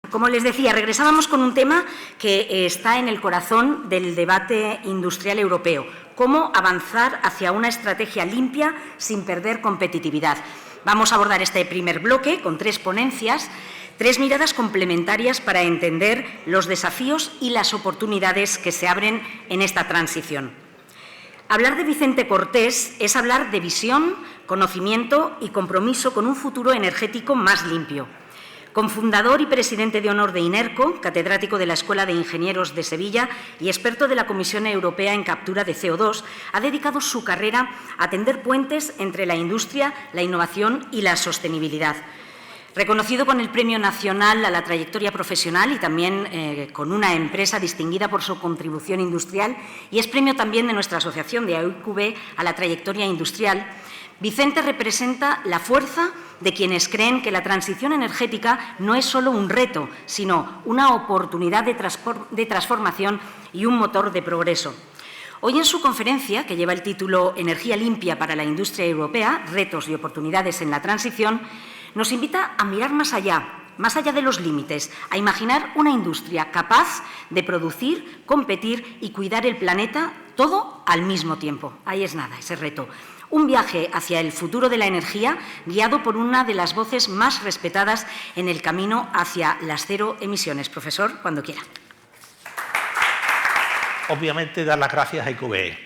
Como les decía, regresábamos con un tema que está en el corazón del debate industrial europeo: cómo avanzar hacia una estrategia limpia sin perder competitividad. Vamos a abordar este primer bloque con 3 ponencias, 3 miradas complementarias para entender los desafíos y las oportunidades que se abren en esta transición. Hablar de Vicente Cortés es hablar de visión, conocimiento y compromiso con un futuro energético más limpio. Cofundador y presidente de honor de INERCO, catedrático de la Escuela de Ingenieros de Sevilla y experto de la Comisión Europea en captura de CO2, ha dedicado su carrera a tender puentes entre la industria, la innovación y la sostenibilidad. Reconocido con el Premio Nacional a la Trayectoria Profesional y también con una empresa distinguida por su contribución industrial, y es premio también de nuestra asociación de AIQB a la Trayectoria Industrial, Vicente representa la fuerza de quienes creen que la transición energética no es solo un reto, sino una oportunidad de transformación y un motor de progreso. Hoy, en su conferencia, que lleva el título «Energía limpia para la industria europea, retos y oportunidades en la transición», nos invita a mirar más allá de los límites, a imaginar una industria capaz de producir, competir y cuidar el planeta, todo al mismo tiempo. Ahí es nada, ese reto. Un viaje hacia el futuro de la energía guiado por una de las voces más respetadas en el camino hacia las 0 emisiones. Profesor, cuando quiera. Obviamente, dar las gracias a IQB.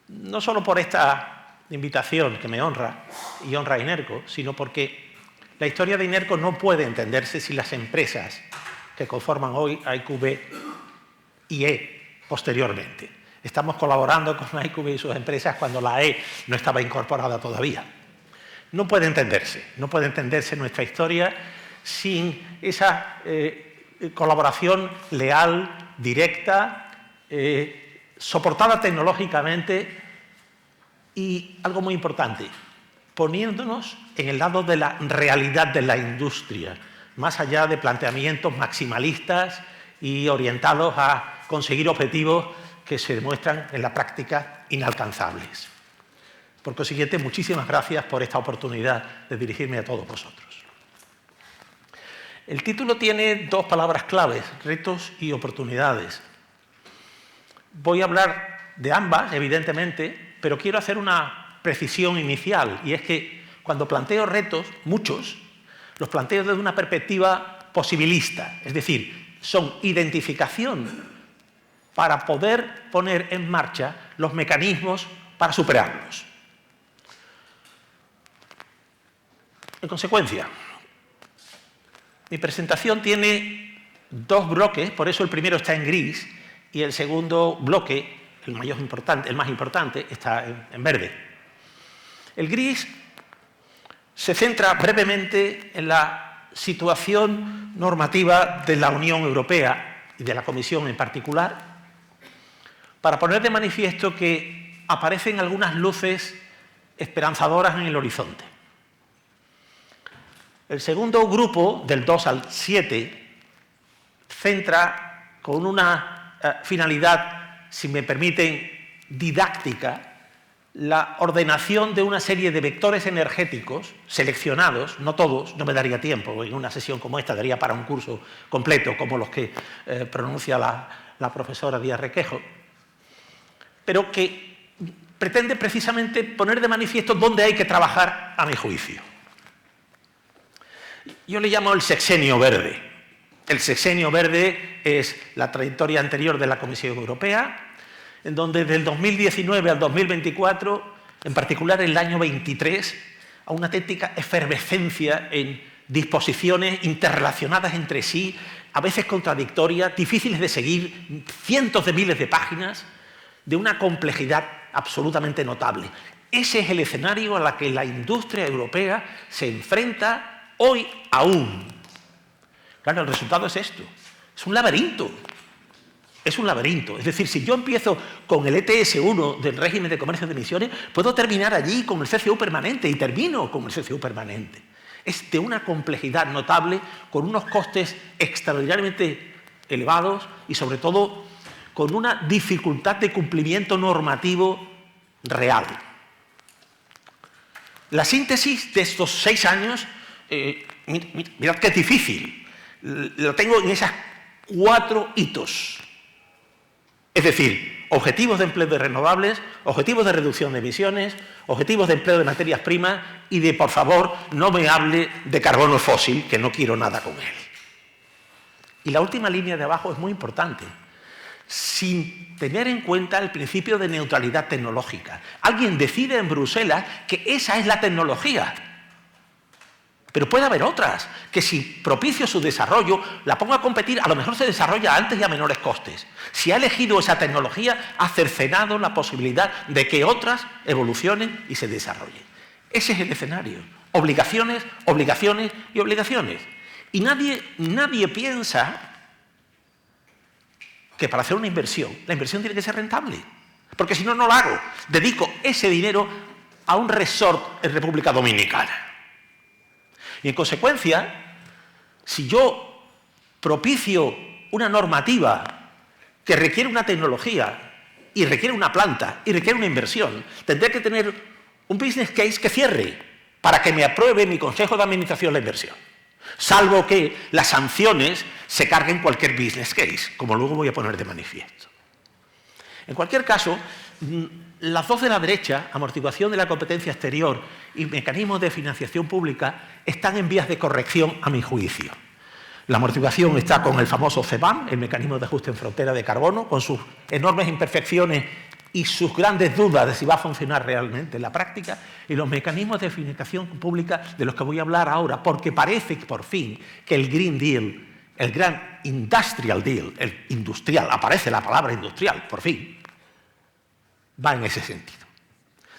No solo por esta invitación que me honra y honra a INERCO, sino porque la historia de INERCO no puede entenderse sin las empresas que conforman hoy a IQB y E posteriormente. Estamos colaborando con IQB y sus empresas cuando la E no estaba incorporada todavía. No puede entenderse nuestra historia sin esa colaboración leal, directa, soportada tecnológicamente y, algo muy importante, poniéndonos en el lado de la realidad de la industria, más allá de planteamientos maximalistas y orientados a conseguir objetivos que se demuestran en la práctica inalcanzables. Por consiguiente, muchísimas gracias por esta oportunidad de dirigirme a todos vosotros. El título tiene 2 palabras claves: retos y oportunidades. Voy a hablar de ambas, evidentemente, pero quiero hacer una precisión inicial, y es que cuando planteo retos, muchos, los planteo desde una perspectiva posibilista, es decir, son identificación para poder poner en marcha los mecanismos para superarlos. En consecuencia, mi presentación tiene 2 bloques, por eso el primero está en gris y el segundo bloque, el más importante, está en verde. El gris se centra brevemente en la situación normativa de la Unión Europea y de la Comisión en particular, para poner de manifiesto que aparecen algunas luces esperanzadoras en el horizonte. El segundo grupo, del 2 al 7, centra con una finalidad, si me permiten, didáctica, la ordenación de una serie de vectores energéticos seleccionados, no todos, no me daría tiempo, en una sesión como esta daría para un curso completo, como los que pronuncia la profesora Díaz Requejo, pero que pretende precisamente poner de manifiesto dónde hay que trabajar, a mi juicio. Yo le llamo el sexenio verde. El sexenio verde es la trayectoria anterior de la Comisión Europea, en donde del 2019 al 2024, en particular el año 23, a una auténtica efervescencia en disposiciones interrelacionadas entre sí, a veces contradictorias, difíciles de seguir, cientos de miles de páginas, de una complejidad absolutamente notable. Ese es el escenario a que la industria europea se enfrenta hoy aún. Claro, el resultado es esto. Es un laberinto. Es un laberinto. Es decir, si yo empiezo con el ETS1 del régimen de comercio de emisiones, puedo terminar allí con el CCU permanente y termino con el CCU permanente. Es de una complejidad notable, con unos costes extraordinariamente elevados y, sobre todo, con una dificultad de cumplimiento normativo real. La síntesis de estos 6 años Mirad que es difícil. Lo tengo en esas 4 hitos. Es decir, objetivos de empleo de renovables, objetivos de reducción de emisiones, objetivos de empleo de materias primas y de, por favor, no me hable de carbono fósil, que no quiero nada con él. Y la última línea de abajo es muy importante. Sin tener en cuenta el principio de neutralidad tecnológica. Alguien decide en Bruselas que esa es la tecnología. Pero puede haber otras, que si propicio su desarrollo, la ponga a competir, a lo mejor se desarrolla antes y a menores costes. Si ha elegido esa tecnología, ha cercenado la posibilidad de que otras evolucionen y se desarrollen. Ese es el escenario. Obligaciones, obligaciones y obligaciones. Y nadie piensa que para hacer una inversión, la inversión tiene que ser rentable. Porque si no, no la hago. Dedico ese dinero a un resort en República Dominicana. Y en consecuencia, si yo propicio una normativa que requiere una tecnología y requiere una planta y requiere una inversión, tendré que tener un business case que cierre para que me apruebe mi consejo de administración la inversión. Salvo que las sanciones se carguen cualquier business case, como luego voy a poner de manifiesto. En cualquier caso, las dos de la derecha, amortiguación de la competencia exterior y mecanismos de financiación pública, están en vías de corrección a mi juicio. La amortiguación está con el famoso CBAM, el mecanismo de ajuste en frontera de carbono, con sus enormes imperfecciones y sus grandes dudas de si va a funcionar realmente en la práctica, y los mecanismos de financiación pública de los que voy a hablar ahora, porque parece por fin que el Green Deal, el gran Industrial Deal, el industrial, aparece la palabra industrial, por fin, va en ese sentido.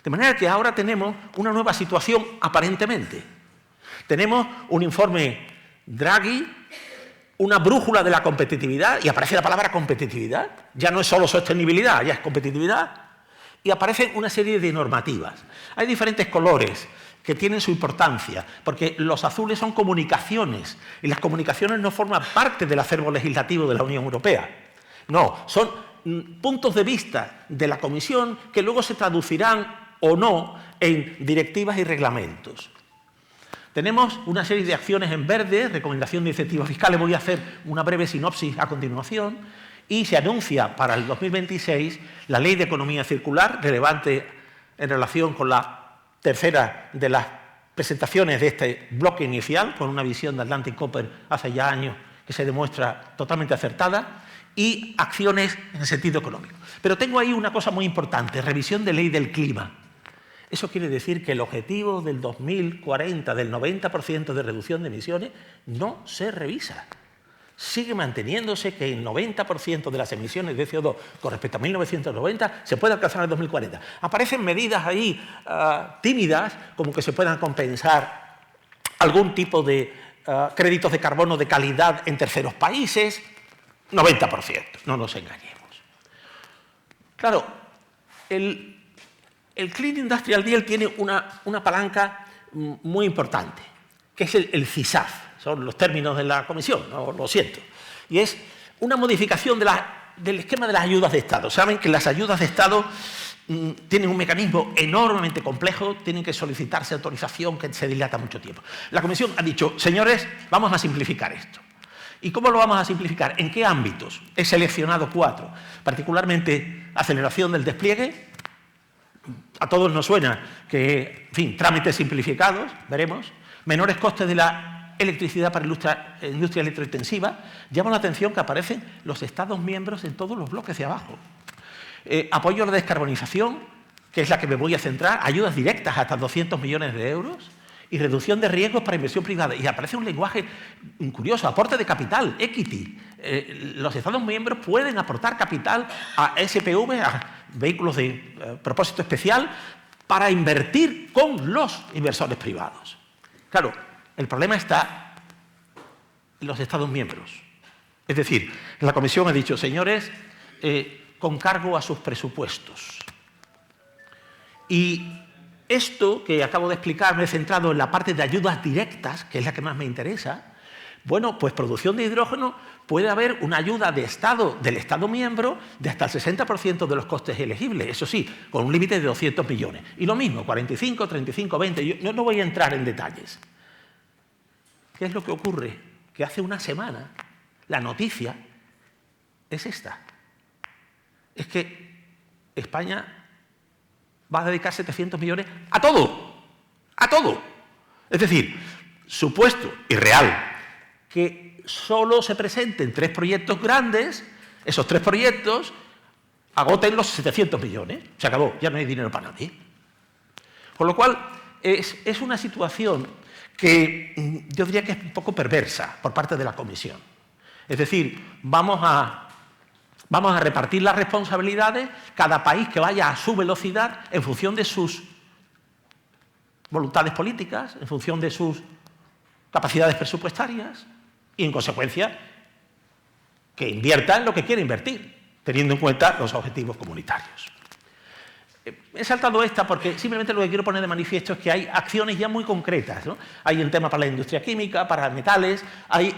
De manera que ahora tenemos una nueva situación aparentemente. Tenemos un informe Draghi, una brújula de la competitividad, y aparece la palabra competitividad. Ya no es solo sostenibilidad, ya es competitividad. Y aparecen una serie de normativas. Hay diferentes colores que tienen su importancia, porque los azules son comunicaciones, y las comunicaciones no forman parte del acervo legislativo de la Unión Europea. No, son puntos de vista de la Comisión que luego se traducirán o no en directivas y reglamentos. Tenemos una serie de acciones en verde, recomendación de incentivos fiscales, voy a hacer una breve sinopsis a continuación, y se anuncia para el 2026 la Ley de Economía Circular, relevante en relación con la tercera de las presentaciones de este bloque inicial, con una visión de Atlantic Copper hace ya años que se demuestra totalmente acertada, y acciones en el sentido económico. Pero tengo ahí una cosa muy importante, revisión de Ley del Clima. Eso quiere decir que el objetivo del 2040 del 90% de reducción de emisiones no se revisa. Sigue manteniéndose que el 90% de las emisiones de CO2 con respecto a 1990 se puede alcanzar en el 2040. Aparecen medidas ahí tímidas, como que se puedan compensar algún tipo de créditos de carbono de calidad en terceros países. 90%, no nos engañemos. Claro, el Clean Industrial Deal tiene una palanca muy importante, que es el CISAF, son los términos de la Comisión, no, lo siento, y es una modificación del esquema de las ayudas de Estado. Saben que las ayudas de Estado tienen un mecanismo enormemente complejo, tienen que solicitarse autorización que se dilata mucho tiempo. La Comisión ha dicho, señores, vamos a simplificar esto. ¿Y cómo lo vamos a simplificar? ¿En qué ámbitos? He seleccionado 4, particularmente aceleración del despliegue. A todos nos suena que, en fin, trámites simplificados, veremos. Menores costes de la electricidad para industria electrointensiva. Llama la atención que aparecen los Estados miembros en todos los bloques de abajo. Apoyo a la descarbonización, que es la que me voy a centrar. Ayudas directas hasta 200 millones de euros. Y reducción de riesgos para inversión privada. Y aparece un lenguaje curioso, aporte de capital, equity. Los Estados miembros pueden aportar capital a SPV, a vehículos de propósito especial, para invertir con los inversores privados. Claro, el problema está en los Estados miembros. Es decir, la Comisión ha dicho, señores, con cargo a sus presupuestos. Y esto que acabo de explicar, me he centrado en la parte de ayudas directas, que es la que más me interesa. Bueno, pues producción de hidrógeno, puede haber una ayuda de Estado, del Estado miembro, de hasta el 60% de los costes elegibles, eso sí, con un límite de 200 millones. Y lo mismo, 45, 35, 20, yo no voy a entrar en detalles. ¿Qué es lo que ocurre? Que hace una semana la noticia es esta. Es que España va a dedicar 700 millones a todo. A todo. Es decir, supuesto y real que solo se presenten 3 proyectos grandes, esos 3 proyectos agoten los 700 millones. Se acabó, ya no hay dinero para nadie. Con lo cual, es una situación que yo diría que es un poco perversa por parte de la Comisión. Es decir, vamos a repartir las responsabilidades, cada país que vaya a su velocidad en función de sus voluntades políticas, en función de sus capacidades presupuestarias y, en consecuencia, que invierta en lo que quiere invertir, teniendo en cuenta los objetivos comunitarios. He saltado esta porque simplemente lo que quiero poner de manifiesto es que hay acciones ya muy concretas, ¿no? Hay un tema para la industria química, para metales,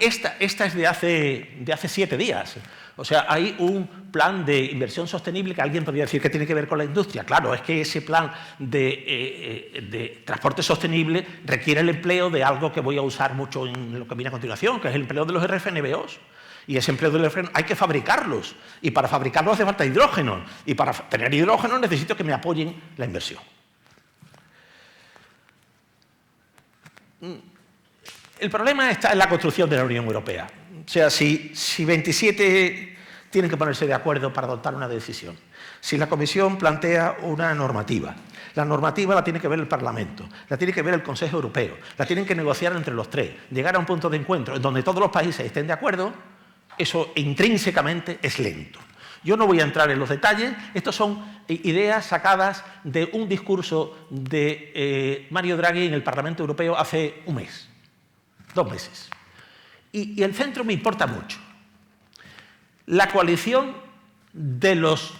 esta es de hace 7 días. O sea, hay un plan de inversión sostenible que alguien podría decir que tiene que ver con la industria. Claro, es que ese plan de transporte sostenible requiere el empleo de algo que voy a usar mucho en lo que viene a continuación, que es el empleo de los RFNBOs. Y ese empleo del RFN hay que fabricarlos. Y para fabricarlos hace falta hidrógeno. Y para tener hidrógeno necesito que me apoyen la inversión. El problema está en la construcción de la Unión Europea. O sea, si 27 tienen que ponerse de acuerdo para adoptar una decisión, si la Comisión plantea una normativa, la normativa la tiene que ver el Parlamento, la tiene que ver el Consejo Europeo, la tienen que negociar entre los 3, llegar a un punto de encuentro en donde todos los países estén de acuerdo, eso intrínsecamente es lento. Yo no voy a entrar en los detalles, estas son ideas sacadas de un discurso de Mario Draghi en el Parlamento Europeo hace un mes, 2 meses. Y el centro me importa mucho. La coalición de los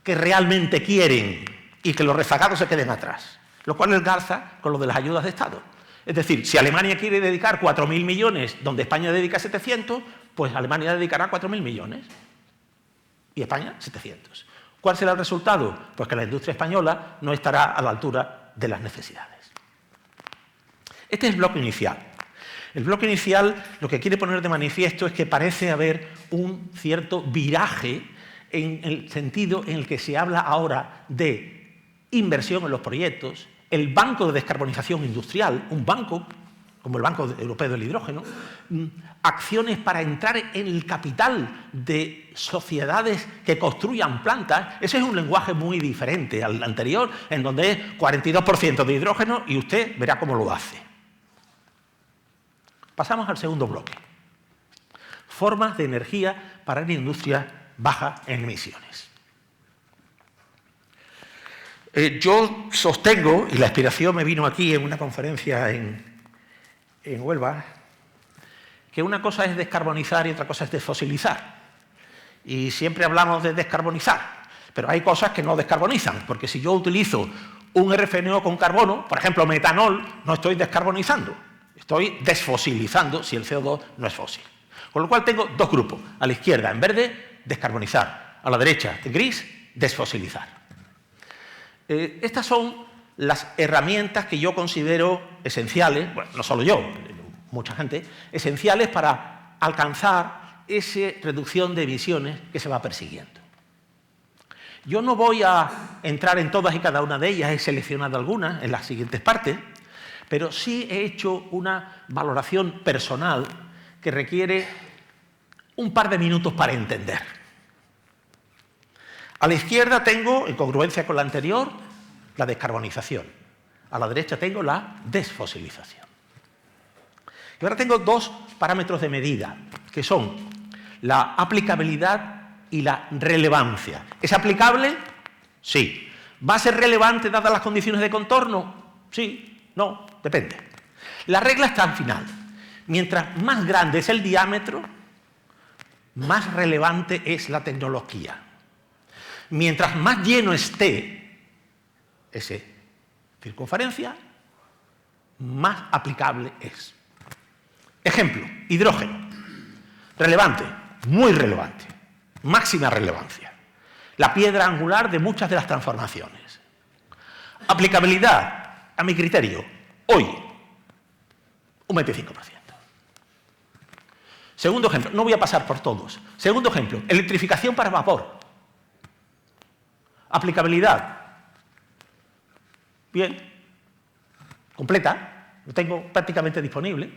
que realmente quieren y que los rezagados se queden atrás, lo cual engarza con lo de las ayudas de Estado. Es decir, si Alemania quiere dedicar 4.000 millones donde España dedica 700, pues Alemania dedicará 4.000 millones y España 700. ¿Cuál será el resultado? Pues que la industria española no estará a la altura de las necesidades. Este es el bloque inicial. El bloque inicial lo que quiere poner de manifiesto es que parece haber un cierto viraje en el sentido en el que se habla ahora de inversión en los proyectos, el Banco de Descarbonización Industrial, un banco como el Banco Europeo del Hidrógeno, acciones para entrar en el capital de sociedades que construyan plantas. Ese es un lenguaje muy diferente al anterior, en donde es 42% de hidrógeno y usted verá cómo lo hace. Pasamos al segundo bloque. Formas de energía para una industria baja en emisiones. Yo sostengo, y la inspiración me vino aquí en una conferencia en Huelva, que una cosa es descarbonizar y otra cosa es desfosilizar. Y siempre hablamos de descarbonizar, pero hay cosas que no descarbonizan, porque si yo utilizo un RFNO con carbono, por ejemplo metanol, no estoy descarbonizando, estoy desfosilizando si el CO2 no es fósil. Con lo cual tengo 2 grupos, a la izquierda en verde, descarbonizar, a la derecha en gris, desfosilizar. Estas son las herramientas que yo considero esenciales, bueno, no solo yo, mucha gente, esenciales para alcanzar esa reducción de emisiones que se va persiguiendo. Yo no voy a entrar en todas y cada una de ellas, he seleccionado algunas en las siguientes partes, pero sí he hecho una valoración personal que requiere un par de minutos para entender. A la izquierda tengo, en congruencia con la anterior, la descarbonización. A la derecha tengo la desfosilización. Y ahora tengo 2 parámetros de medida, que son la aplicabilidad y la relevancia. ¿Es aplicable? Sí. ¿Va a ser relevante dadas las condiciones de contorno? Sí, no, depende. La regla está al final. Mientras más grande es el diámetro, más relevante es la tecnología. Mientras más lleno esté esa circunferencia, más aplicable es. Ejemplo, hidrógeno. Relevante, muy relevante, máxima relevancia. La piedra angular de muchas de las transformaciones. Aplicabilidad, a mi criterio, hoy, un 25%. Segundo ejemplo, no voy a pasar por todos. Segundo ejemplo, electrificación para vapor. Aplicabilidad. Bien, completa, lo tengo prácticamente disponible.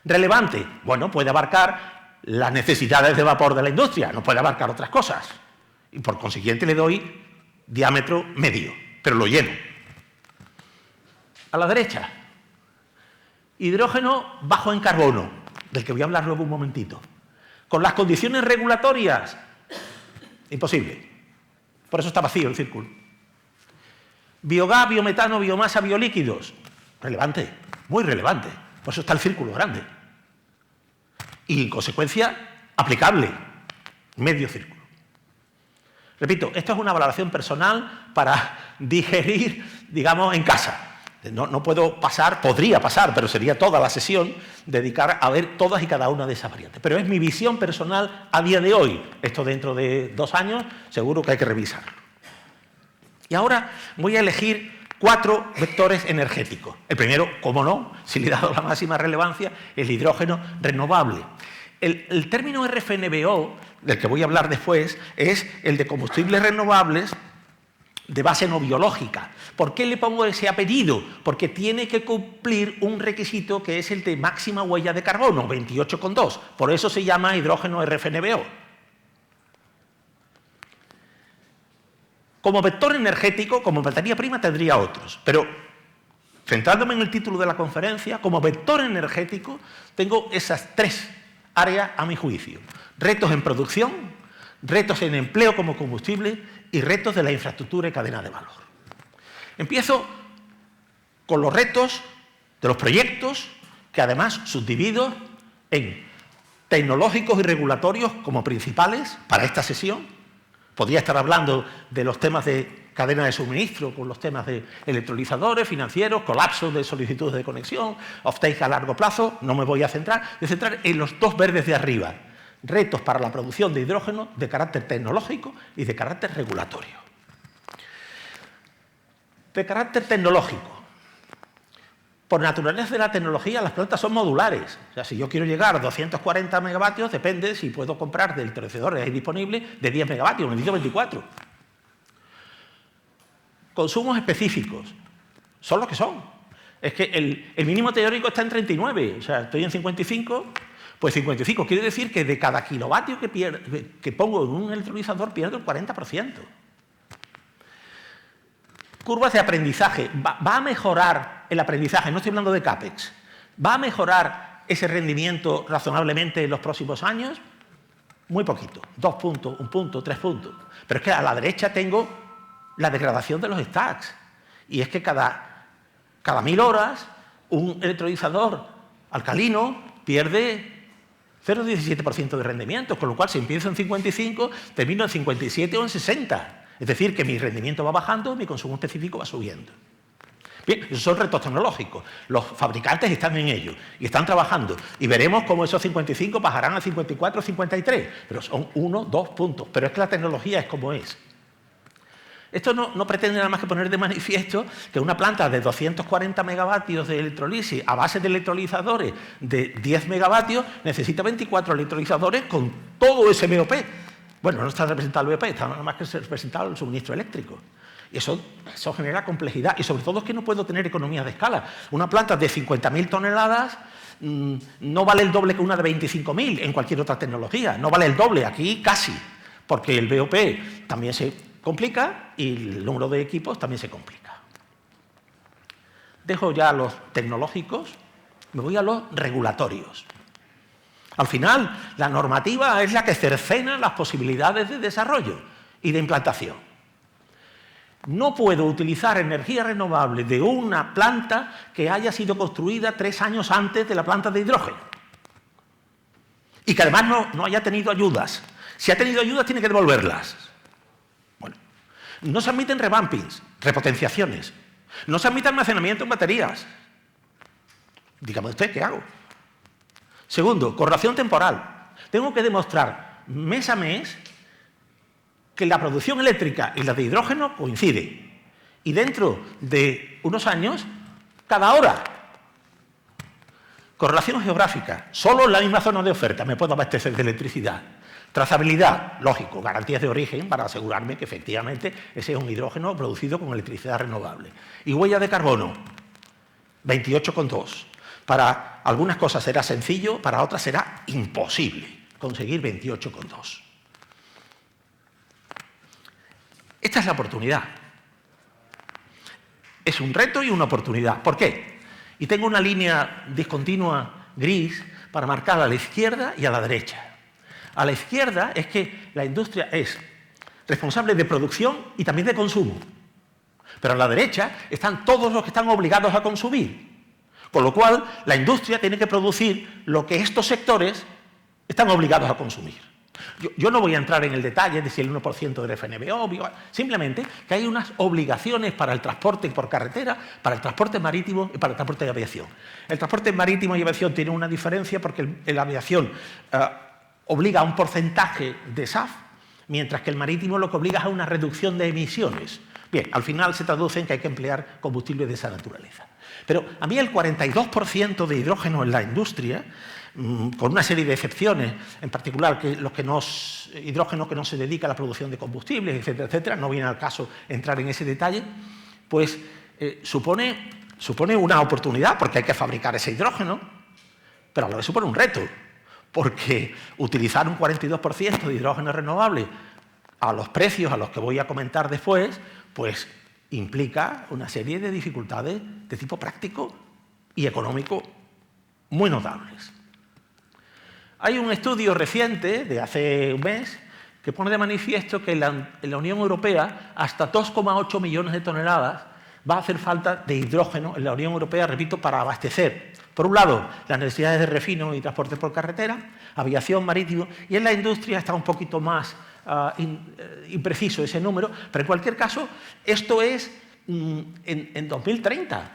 Relevante, bueno, puede abarcar las necesidades de vapor de la industria, no puede abarcar otras cosas. Y por consiguiente le doy diámetro medio, pero lo lleno. A la derecha, hidrógeno bajo en carbono, del que voy a hablar luego un momentito. Con las condiciones regulatorias, imposible. Por eso está vacío el círculo. Biogás, biometano, biomasa, biolíquidos. Relevante, muy relevante. Por eso está el círculo grande. Y, en consecuencia, aplicable. Medio círculo. Repito, esto es una valoración personal para digerir, digamos, en casa. No puedo pasar, podría pasar, pero sería toda la sesión dedicar a ver todas y cada una de esas variantes. Pero es mi visión personal a día de hoy. Esto dentro de 2 años seguro que hay que revisarlo. Y ahora voy a elegir 4 vectores energéticos. El primero, cómo no, si le he dado la máxima relevancia, el hidrógeno renovable. El término RFNBO, del que voy a hablar después, es el de combustibles renovables de base no biológica. ¿Por qué le pongo ese apellido? Porque tiene que cumplir un requisito que es el de máxima huella de carbono, 28,2. Por eso se llama hidrógeno RFNBO. Como vector energético, como materia prima, tendría otros. Pero, centrándome en el título de la conferencia, como vector energético, tengo esas 3 áreas a mi juicio. Retos en producción, retos en empleo como combustible y retos de la infraestructura y cadena de valor. Empiezo con los retos de los proyectos, que además subdivido en tecnológicos y regulatorios como principales para esta sesión. Podría estar hablando de los temas de cadena de suministro, con los temas de electrolizadores, financieros, colapso de solicitudes de conexión, offtake a largo plazo. No me voy a centrar, voy a centrar en los 2 verdes de arriba. Retos para la producción de hidrógeno de carácter tecnológico y de carácter regulatorio. De carácter tecnológico. Por naturaleza de la tecnología, las plantas son modulares. O sea, si yo quiero llegar a 240 megavatios, depende si puedo comprar de electrolizadores ahí disponibles de 10 megavatios, necesito 24. Consumos específicos. Son los que son. Es que el mínimo teórico está en 39. O sea, estoy en 55... Pues 55 quiere decir que de cada kilovatio que pongo en un electrolizador pierdo el 40%. Curvas de aprendizaje. ¿Va a mejorar el aprendizaje? No estoy hablando de CAPEX. ¿Va a mejorar ese rendimiento razonablemente en los próximos años? Muy poquito. 2 puntos, 1 punto, 3 puntos. Pero es que a la derecha tengo la degradación de los stacks. Y es que cada 1000 horas un electrolizador alcalino pierde 0,17% de rendimiento, con lo cual si empiezo en 55, termino en 57 o en 60. Es decir, que mi rendimiento va bajando, mi consumo específico va subiendo. Bien, esos son retos tecnológicos. Los fabricantes están en ello y están trabajando. Y veremos cómo esos 55 bajarán a 54 o 53. Pero son 1, 2 puntos. Pero es que la tecnología es como es. Esto no pretende nada más que poner de manifiesto que una planta de 240 megavatios de electrolisis a base de electrolizadores de 10 megavatios necesita 24 electrolizadores con todo ese BOP. Bueno, no está representado el BOP, está nada más que representado el suministro eléctrico. Y eso genera complejidad y sobre todo es que no puedo tener economías de escala. Una planta de 50.000 toneladas no vale el doble que una de 25.000 en cualquier otra tecnología. No vale el doble, aquí casi, porque el BOP también se complica y el número de equipos también se complica. Dejo ya los tecnológicos, me voy a los regulatorios. Al final, la normativa es la que cercena las posibilidades de desarrollo y de implantación. No puedo utilizar energía renovable de una planta que haya sido construida 3 años antes de la planta de hidrógeno y que además no haya tenido ayudas. Si ha tenido ayudas, tiene que devolverlas. No se admiten revampings, repotenciaciones. No se admite almacenamiento en baterías. Dígame usted, ¿qué hago? Segundo, correlación temporal. Tengo que demostrar mes a mes que la producción eléctrica y la de hidrógeno coinciden. Y dentro de unos años, cada hora. Correlación geográfica. Solo en la misma zona de oferta me puedo abastecer de electricidad. Trazabilidad, lógico, garantías de origen para asegurarme que efectivamente ese es un hidrógeno producido con electricidad renovable. Y huella de carbono, 28,2. Para algunas cosas será sencillo, para otras será imposible conseguir 28,2. Esta es la oportunidad. Es un reto y una oportunidad. ¿Por qué? Y tengo una línea discontinua gris para marcar a la izquierda y a la derecha. A la izquierda es que la industria es responsable de producción y también de consumo. Pero a la derecha están todos los que están obligados a consumir. Con lo cual, la industria tiene que producir lo que estos sectores están obligados a consumir. Yo no voy a entrar en el detalle de si el 1% del FNBO, simplemente que hay unas obligaciones para el transporte por carretera, para el transporte marítimo y para el transporte de aviación. El transporte marítimo y aviación tiene una diferencia porque la aviación obliga a un porcentaje de SAF, mientras que el marítimo lo que obliga es a una reducción de emisiones. Bien, al final se traduce en que hay que emplear combustibles de esa naturaleza. Pero a mí el 42% de hidrógeno en la industria, con una serie de excepciones, en particular que hidrógeno que no se dedica a la producción de combustibles, etcétera, etcétera, no viene al caso entrar en ese detalle, pues supone una oportunidad porque hay que fabricar ese hidrógeno, pero a la vez supone un reto, porque utilizar un 42% de hidrógeno renovable a los precios a los que voy a comentar después, pues implica una serie de dificultades de tipo práctico y económico muy notables. Hay un estudio reciente, de hace un mes, que pone de manifiesto que en la Unión Europea hasta 2,8 millones de toneladas va a hacer falta de hidrógeno en la Unión Europea, repito, para abastecer, por un lado, las necesidades de refino y transporte por carretera, aviación, marítimo, y en la industria está un poquito más impreciso ese número, pero en cualquier caso, esto es en 2030.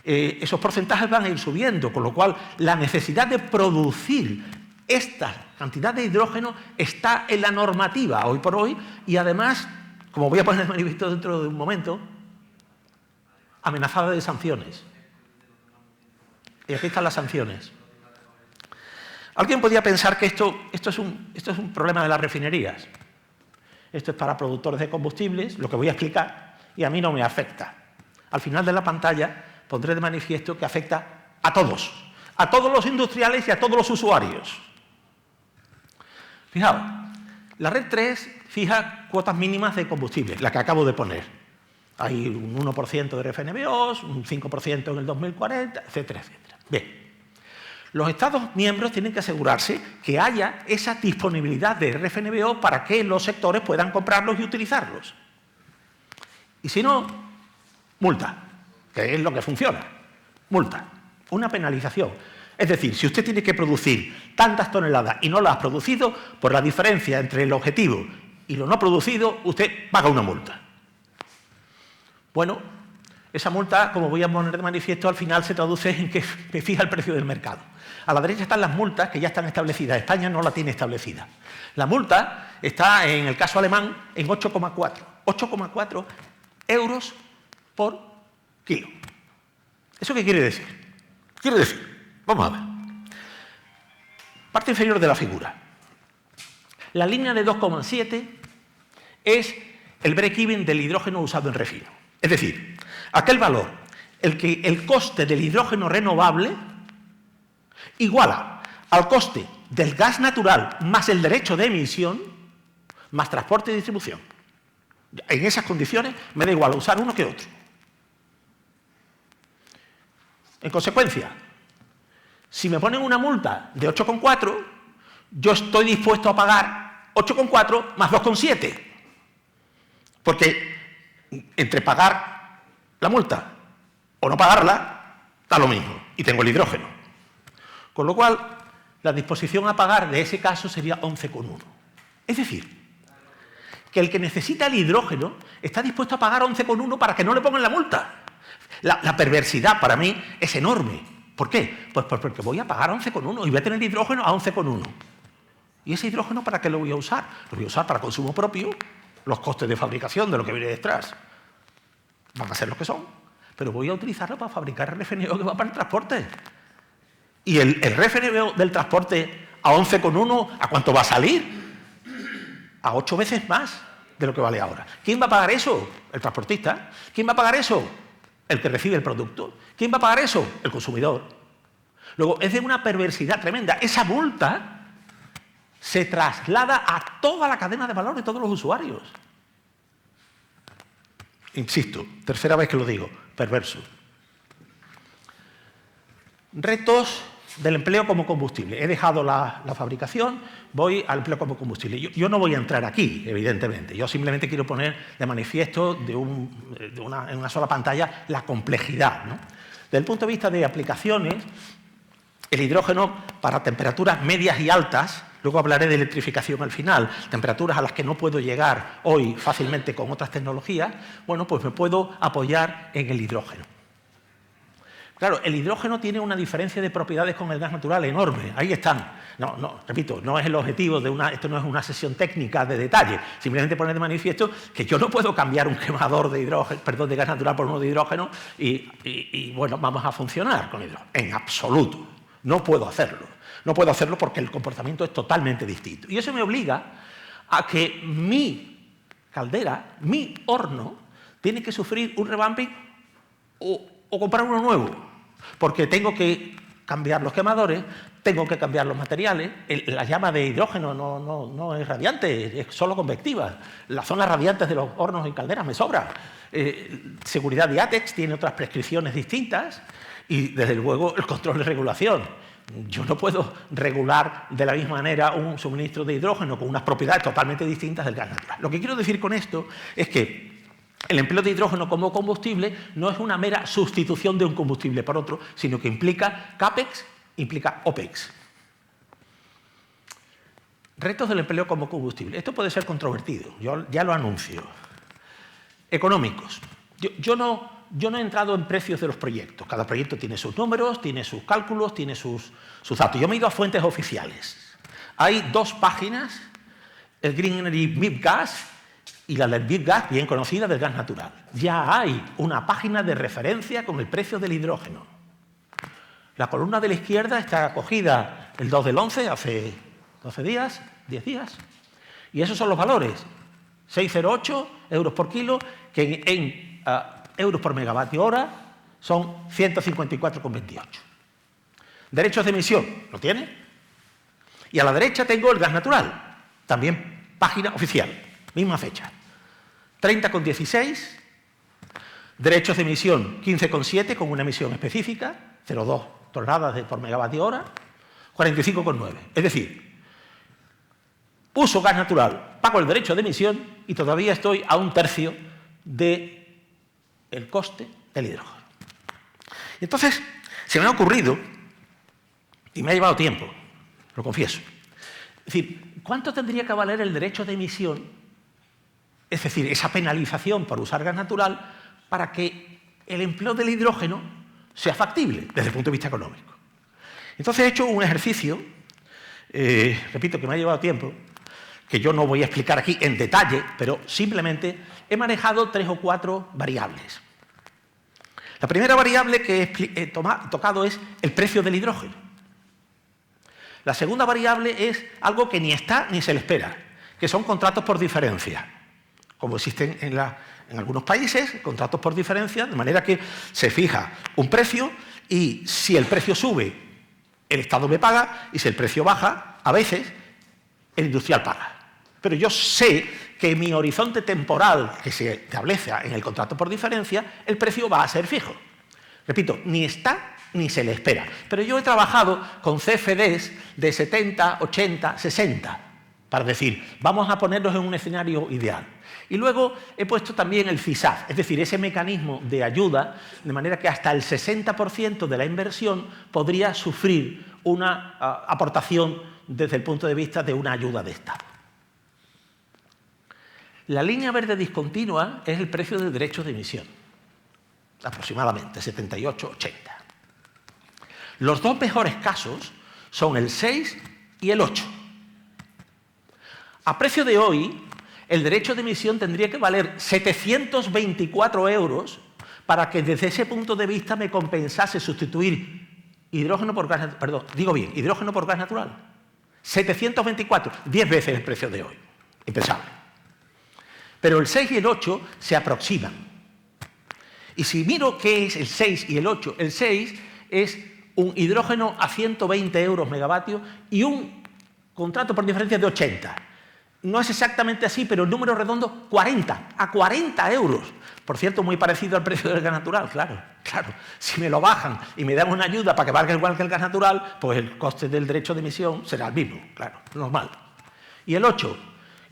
Esos porcentajes van a ir subiendo, con lo cual la necesidad de producir esta cantidad de hidrógeno está en la normativa hoy por hoy y además, como voy a poner de manifiesto dentro de un momento, amenazada de sanciones. Y aquí están las sanciones. Alguien podría pensar que esto es un problema de las refinerías. Esto es para productores de combustibles, lo que voy a explicar, y a mí no me afecta. Al final de la pantalla pondré de manifiesto que afecta a todos los industriales y a todos los usuarios. Fijaos, la red 3 fija cuotas mínimas de combustible, la que acabo de poner. Hay un 1% de RFNBOs, un 5% en el 2040, etcétera, etcétera. Bien, los Estados miembros tienen que asegurarse que haya esa disponibilidad de RFNBO para que los sectores puedan comprarlos y utilizarlos. Y si no, multa, que es lo que funciona. Multa, una penalización. Es decir, si usted tiene que producir tantas toneladas y no las ha producido, por la diferencia entre el objetivo y lo no producido, usted paga una multa. Bueno, esa multa, como voy a poner de manifiesto, al final se traduce en que fija el precio del mercado. A la derecha están las multas que ya están establecidas. España no la tiene establecida. La multa está, en el caso alemán, en 8,4 euros por kilo. ¿Eso qué quiere decir? Quiere decir, vamos a ver, parte inferior de la figura. La línea de 2,7 es el break-even del hidrógeno usado en refino. Es decir, aquel valor, el coste del hidrógeno renovable iguala al coste del gas natural más el derecho de emisión más transporte y distribución. En esas condiciones me da igual usar uno que otro. En consecuencia, si me ponen una multa de 8,4, yo estoy dispuesto a pagar 8,4 más 2,7. Porque entre pagar la multa o no pagarla, da lo mismo. Y tengo el hidrógeno. Con lo cual, la disposición a pagar de ese caso sería 11,1. Es decir, que el que necesita el hidrógeno está dispuesto a pagar 11,1 para que no le pongan la multa. La perversidad para mí es enorme. ¿Por qué? Pues porque voy a pagar 11,1 y voy a tener hidrógeno a 11,1. ¿Y ese hidrógeno para qué lo voy a usar? Lo voy a usar para consumo propio, los costes de fabricación de lo que viene detrás van a ser los que son, pero voy a utilizarlo para fabricar RFNO que va para el transporte. Y el RFNBO del transporte a 11,1, ¿a cuánto va a salir? A 8 veces más de lo que vale ahora. ¿Quién va a pagar eso? El transportista. ¿Quién va a pagar eso? El que recibe el producto. ¿Quién va a pagar eso? El consumidor. Luego, es de una perversidad tremenda. Esa multa se traslada a toda la cadena de valor de todos los usuarios. Insisto, tercera vez que lo digo, perverso. Retos del empleo como combustible. He dejado la fabricación, voy al empleo como combustible. Yo no voy a entrar aquí, evidentemente. Yo simplemente quiero poner de manifiesto en una sola pantalla la complejidad, ¿no? Desde el punto de vista de aplicaciones, el hidrógeno para temperaturas medias y altas, luego hablaré de electrificación al final, temperaturas a las que no puedo llegar hoy fácilmente con otras tecnologías, bueno, pues me puedo apoyar en el hidrógeno. Claro, el hidrógeno tiene una diferencia de propiedades con el gas natural enorme. Ahí están. Repito, no es el objetivo de esto no es una sesión técnica de detalle. Simplemente poner de manifiesto que yo no puedo cambiar un quemador de gas natural por uno de hidrógeno y bueno, vamos a funcionar con hidrógeno. En absoluto. No puedo hacerlo. No puedo hacerlo porque el comportamiento es totalmente distinto. Y eso me obliga a que mi caldera, mi horno, tiene que sufrir un revamping o comprar uno nuevo. Porque tengo que cambiar los quemadores, tengo que cambiar los materiales. La llama de hidrógeno no es radiante, es solo convectiva. Las zonas radiantes de los hornos y calderas me sobran. Seguridad de ATEX tiene otras prescripciones distintas y, desde luego, el control de regulación. Yo no puedo regular de la misma manera un suministro de hidrógeno con unas propiedades totalmente distintas del gas natural. Lo que quiero decir con esto es que el empleo de hidrógeno como combustible no es una mera sustitución de un combustible por otro, sino que implica CAPEX, implica OPEX. Retos del empleo como combustible. Esto puede ser controvertido, yo ya lo anuncio. Económicos. Yo no he entrado en precios de los proyectos. Cada proyecto tiene sus números, tiene sus cálculos, tiene sus datos. Yo me he ido a fuentes oficiales. Hay 2 páginas, el Green Energy MIP Gas y la del MIP Gas, bien conocida, del gas natural. Ya hay una página de referencia con el precio del hidrógeno. La columna de la izquierda está cogida el 2 del 11, hace 12 días, 10 días. Y esos son los valores. 6,08 euros por kilo, que en euros por megavatio hora son 154,28. Derechos de emisión, ¿lo tiene? Y a la derecha tengo el gas natural, también página oficial, misma fecha. 30,16, derechos de emisión 15,7 con una emisión específica, 0,2 toneladas por megavatio hora, 45,9. Es decir, uso gas natural, pago el derecho de emisión y todavía estoy a 1/3 del coste del hidrógeno. Entonces, se me ha ocurrido, y me ha llevado tiempo, lo confieso, es decir, ¿cuánto tendría que valer el derecho de emisión? Es decir, esa penalización por usar gas natural para que el empleo del hidrógeno sea factible desde el punto de vista económico. Entonces he hecho un ejercicio, repito que me ha llevado tiempo, que yo no voy a explicar aquí en detalle, pero simplemente he manejado 3 o 4 variables. La primera variable que he tocado es el precio del hidrógeno. La segunda variable es algo que ni está ni se le espera, que son contratos por diferencia. Como existen en algunos países, contratos por diferencia, de manera que se fija un precio y si el precio sube, el Estado me paga, y si el precio baja, a veces, el industrial paga. Pero yo sé que en mi horizonte temporal que se establece en el contrato por diferencia, el precio va a ser fijo. Repito, ni está ni se le espera. Pero yo he trabajado con CFDs de 70, 80, 60, para decir, vamos a ponernos en un escenario ideal. Y luego he puesto también el CISAF, es decir, ese mecanismo de ayuda, de manera que hasta el 60% de la inversión podría sufrir una aportación desde el punto de vista de una ayuda de Estado. La línea verde discontinua es el precio del derecho de emisión, aproximadamente 78, 80. Los 2 mejores casos son el 6 y el 8. A precio de hoy, el derecho de emisión tendría que valer 724 euros para que desde ese punto de vista me compensase sustituir hidrógeno por gas natural, perdón, digo bien, hidrógeno por gas natural. 724, 10 veces el precio de hoy. Impensable. Pero el 6 y el 8 se aproximan. Y si miro qué es el 6 y el 8, el 6 es un hidrógeno a 120 euros megavatios y un contrato por diferencia de 80. No es exactamente así, pero el número redondo, 40, a 40 euros. Por cierto, muy parecido al precio del gas natural, claro. Si me lo bajan y me dan una ayuda para que valga igual que el gas natural, pues el coste del derecho de emisión será el mismo, claro, normal. Y el 8,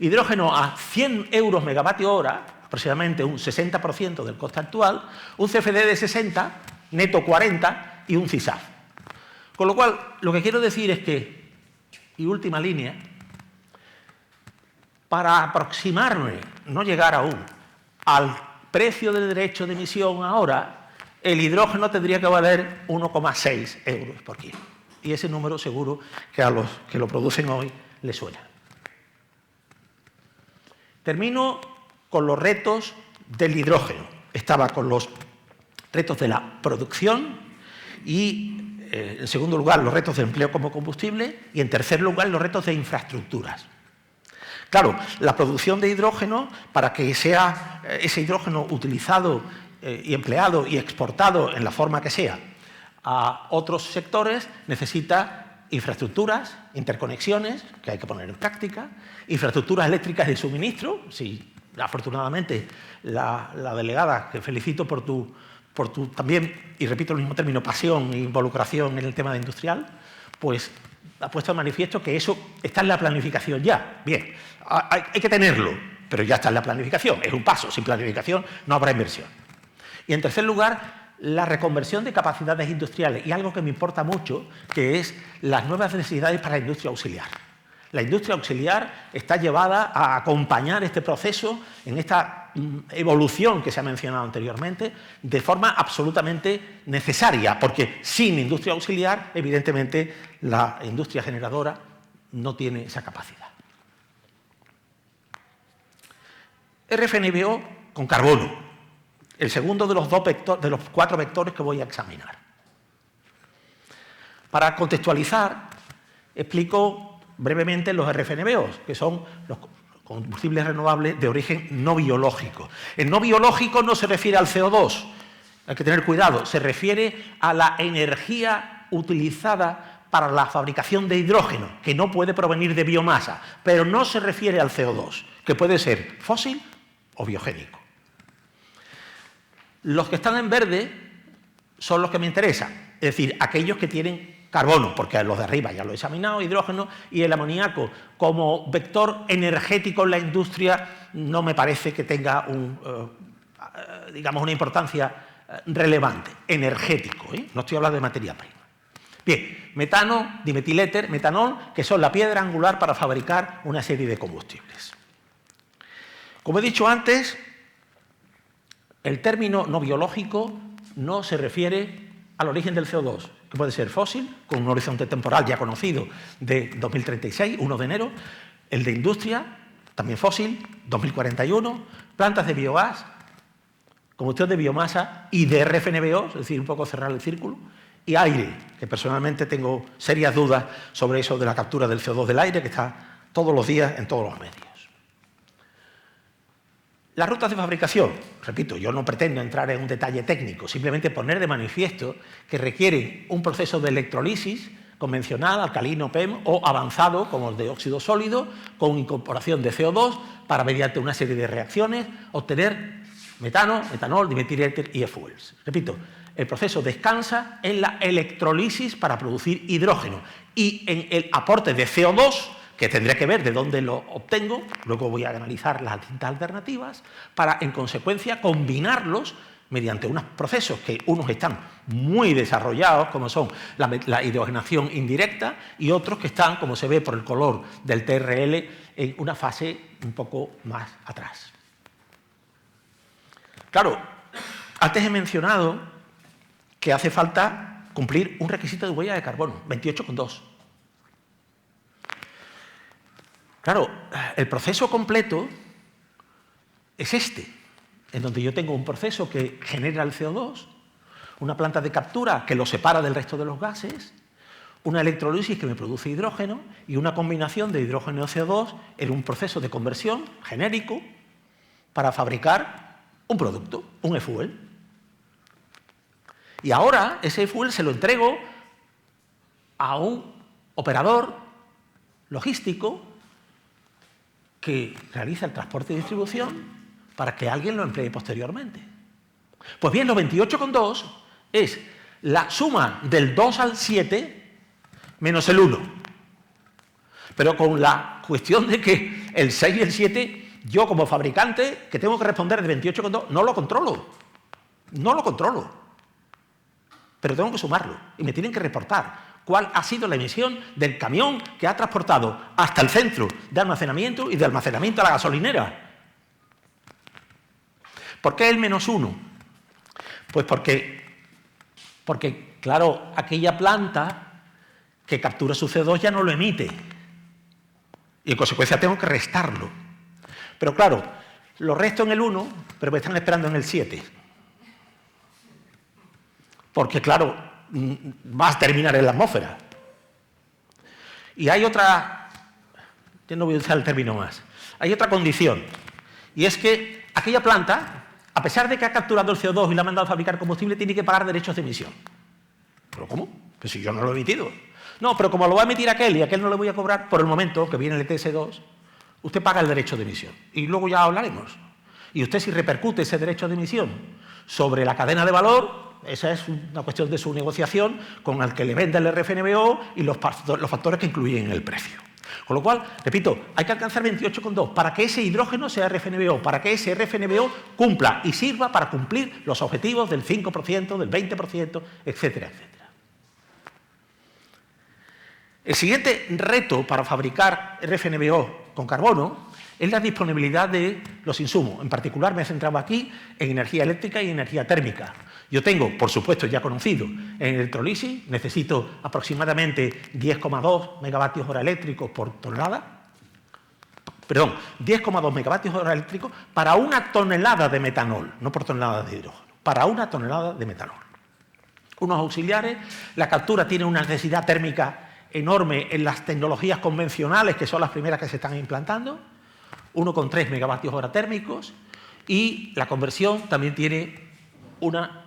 hidrógeno a 100 euros megavatio hora, aproximadamente un 60% del coste actual, un CFD de 60, neto 40 y un CISAF. Con lo cual, lo que quiero decir es que, y última línea, para aproximarme, no llegar aún, al precio del derecho de emisión ahora, el hidrógeno tendría que valer 1,6 euros por kilo. Y ese número seguro que a los que lo producen hoy les suena. Termino con los retos del hidrógeno. Estaba con los retos de la producción y, en segundo lugar, los retos de empleo como combustible y, en tercer lugar, los retos de infraestructuras. Claro, la producción de hidrógeno, para que sea ese hidrógeno utilizado y empleado y exportado en la forma que sea a otros sectores, necesita infraestructuras, interconexiones, que hay que poner en práctica, infraestructuras eléctricas de suministro. Si afortunadamente la delegada, que felicito por tu también, y repito el mismo término, pasión e involucración en el tema industrial, pues ha puesto de manifiesto que eso está en la planificación ya. Bien, hay que tenerlo, pero ya está en la planificación. Es un paso. Sin planificación no habrá inversión. Y en tercer lugar, la reconversión de capacidades industriales y algo que me importa mucho, que es las nuevas necesidades para la industria auxiliar. La industria auxiliar está llevada a acompañar este proceso en esta evolución que se ha mencionado anteriormente de forma absolutamente necesaria, porque sin industria auxiliar, evidentemente, la industria generadora no tiene esa capacidad. RFNBO con carbono, el segundo de los 4 vectores que voy a examinar. Para contextualizar, explico brevemente los RFNBOs, que son los combustibles renovables de origen no biológico. El no biológico no se refiere al CO2, hay que tener cuidado, se refiere a la energía utilizada para la fabricación de hidrógeno, que no puede provenir de biomasa, pero no se refiere al CO2, que puede ser fósil o biogénico. Los que están en verde son los que me interesan, es decir, aquellos que tienen carbono, porque los de arriba ya lo he examinado, hidrógeno, y el amoníaco como vector energético en la industria no me parece que tenga digamos, una importancia relevante, energético, no estoy hablando de materia prima. Bien, metano, dimetiléter, metanol, que son la piedra angular para fabricar una serie de combustibles. Como he dicho antes, el término no biológico no se refiere al origen del CO2, que puede ser fósil, con un horizonte temporal ya conocido de 2036, 1 de enero, el de industria, también fósil, 2041, plantas de biogás, combustión de biomasa y de RFNBO, es decir, un poco cerrar el círculo, y aire, que personalmente tengo serias dudas sobre eso de la captura del CO2 del aire, que está todos los días en todos los medios. Las rutas de fabricación, repito, yo no pretendo entrar en un detalle técnico, simplemente poner de manifiesto que requieren un proceso de electrolisis convencional, alcalino, PEM, o avanzado, como el de óxido sólido, con incorporación de CO2, para, mediante una serie de reacciones, obtener metano, metanol, dimetiléter y e-fuels. Repito, el proceso descansa en la electrolisis para producir hidrógeno y en el aporte de CO2, que tendré que ver de dónde lo obtengo, luego voy a analizar las distintas alternativas, para, en consecuencia, combinarlos mediante unos procesos que unos están muy desarrollados, como son la hidrogenación indirecta, y otros que están, como se ve por el color del TRL, en una fase un poco más atrás. Claro, antes he mencionado que hace falta cumplir un requisito de huella de carbono, 28,2. Claro, el proceso completo es este, en donde yo tengo un proceso que genera el CO2, una planta de captura que lo separa del resto de los gases, una electrolisis que me produce hidrógeno y una combinación de hidrógeno y CO2 en un proceso de conversión genérico para fabricar un producto, un e-fuel. Y ahora ese e-fuel se lo entrego a un operador logístico que realiza el transporte y distribución para que alguien lo emplee posteriormente. Pues bien, los 28,2 es la suma del 2 al 7 menos el 1. Pero con la cuestión de que el 6 y el 7, yo como fabricante, que tengo que responder de 28,2, no lo controlo. No lo controlo. Pero tengo que sumarlo y me tienen que reportar cuál ha sido la emisión del camión que ha transportado hasta el centro de almacenamiento y de almacenamiento a la gasolinera. ¿Por qué el menos 1? Pues porque, claro, aquella planta que captura su CO2 ya no lo emite. Y en consecuencia tengo que restarlo. Pero claro, lo resto en el 1, pero me están esperando en el 7. Porque claro, va a terminar en la atmósfera. Y hay otra, yo no voy a usar el término más, hay otra condición. Y es que aquella planta, a pesar de que ha capturado el CO2 y la ha mandado a fabricar combustible, tiene que pagar derechos de emisión. ¿Pero cómo? Pues si yo no lo he emitido. No, pero como lo va a emitir aquel y aquel no le voy a cobrar, por el momento que viene el ETS2, usted paga el derecho de emisión. Y luego ya hablaremos. Y usted, si repercute ese derecho de emisión sobre la cadena de valor, esa es una cuestión de su negociación con el que le vende el RFNBO y los factores que incluyen en el precio. Con lo cual, repito, hay que alcanzar 28,2 para que ese hidrógeno sea RFNBO, para que ese RFNBO cumpla y sirva para cumplir los objetivos del 5%, del 20%, etcétera, etcétera. El siguiente reto para fabricar RFNBO con carbono es la disponibilidad de los insumos. En particular, me he centrado aquí en energía eléctrica y energía térmica. Yo tengo, por supuesto, ya conocido, en electrolisis necesito aproximadamente 10,2 megavatios hora eléctricos por tonelada. Perdón, 10,2 megavatios hora eléctricos para una tonelada de metanol, no por tonelada de hidrógeno, para una tonelada de metanol. Unos auxiliares, la captura tiene una necesidad térmica enorme en las tecnologías convencionales, que son las primeras que se están implantando, 1,3 megavatios hora térmicos, y la conversión también tiene una